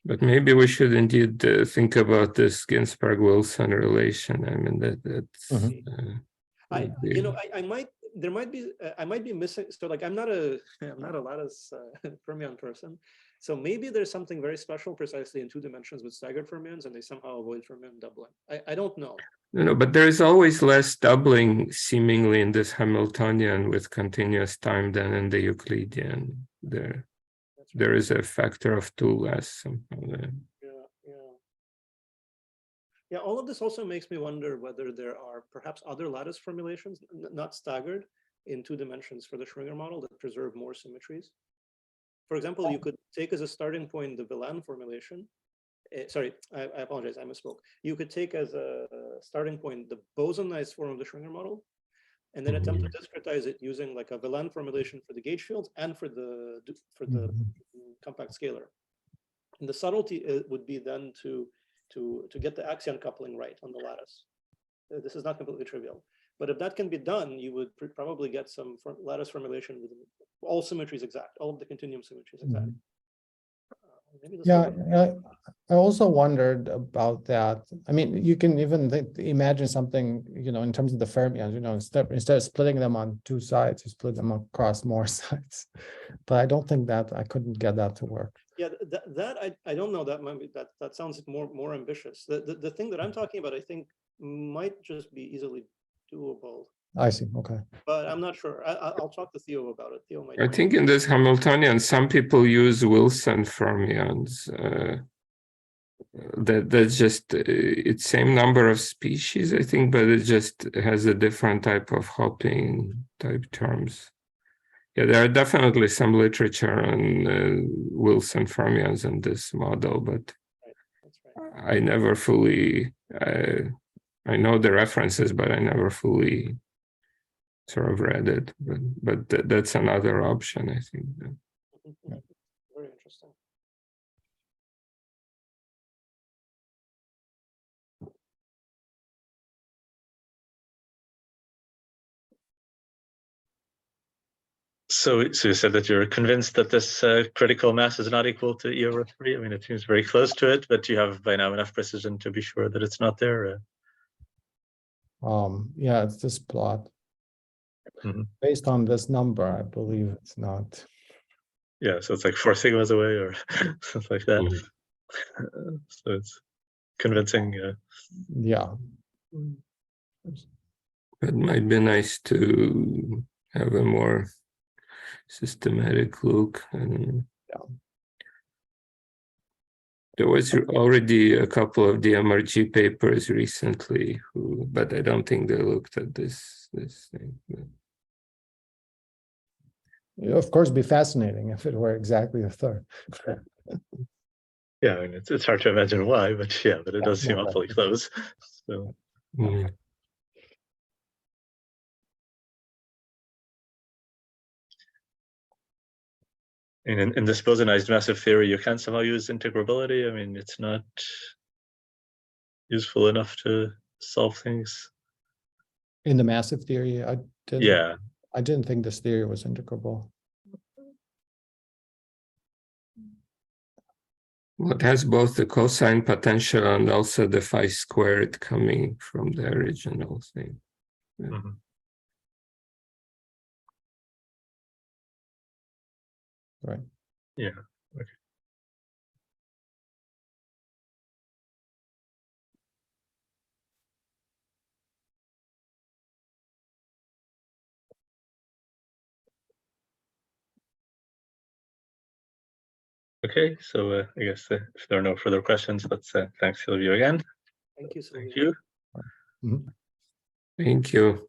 But maybe we should indeed think about this Ginsburg-Wilson relation. I mean, that's. I might be missing. So like, I'm not a lattice fermion person. So maybe there's something very special precisely in 2 dimensions with staggered fermions, and they somehow avoid fermion doubling. I don't know. No, but there is always less doubling seemingly in this Hamiltonian with continuous time than in the Euclidean. There is a factor of 2 less somehow. Yeah, all of this also makes me wonder whether there are perhaps other lattice formulations, not staggered, in 2 dimensions for the Schwinger model that preserve more symmetries. For example, you could take as a starting point the Villain formulation. Sorry, I apologize, I misspoke. You could take as a starting point the bosonized form of the Schwinger model, and then attempt to discretize it using like a Villain formulation for the gauge fields and for the compact scalar. And the subtlety would be then to get the axion coupling right on the lattice. This is not completely trivial, but if that can be done, you would probably get some lattice formulation with all symmetries exact, all of the continuum symmetries exact. Yeah, I also wondered about that. I mean, you can even imagine something, in terms of the fermions, instead of splitting them on 2 sides, you split them across more sides. But I don't think that I couldn't get that to work. Yeah, I don't know. That sounds more ambitious. The thing that I'm talking about, I think, might just be easily doable. I see. Okay. But I'm not sure. I'll talk to Theo about it. Theo might. I think in this Hamiltonian, some people use Wilson fermions. That's just it's same number of species, I think, but it just has a different type of hopping type terms. Yeah, there are definitely some literature on Wilson fermions in this model, but That's right. I never fully. I know the references, but I never fully sort of read it. But that's another option, I think. Very interesting. So you said that you're convinced that this critical mass is not equal to E over 3. I mean, it seems very close to it, but you have by now enough precision to be sure that it's not there. Yeah, it's this plot. Based on this number, I believe it's not. Yeah, so it's like 4 sigmas away or something like that. So it's convincing. Yeah. It might be nice to have a more systematic look. And there was already a couple of DMRG papers recently, but I don't think they looked at this thing. It would, of course, be fascinating if it were exactly a third. Yeah, I mean, it's hard to imagine why, but it does seem awfully close. So. And in this bosonized massive theory, you can somehow use integrability. I mean, it's not useful enough to solve things. In the massive theory, I didn't think this theory was integrable. Well, it has both the cosine potential and also the phi squared coming from the original thing. Yeah. Right. Yeah. Okay. Okay, so I guess if there are no further questions, let's thanks Silviu again. Thank you, Silviu. Thank you. Thank you.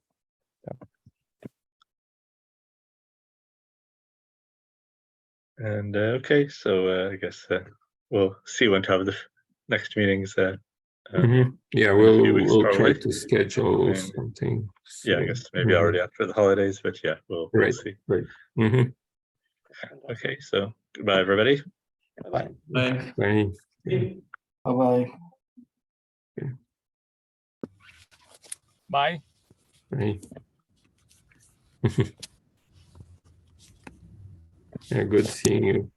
And okay, so I guess we'll see when to have the next meetings Yeah, in a few weeks, we'll try probably. to schedule And something. yeah, I soon. guess maybe already after the holidays, but yeah, we'll Right. see. Right. Mhm. Okay, so goodbye, everybody. Bye. Bye. Bye. Bye-bye. Bye. Bye. Yeah, good seeing you.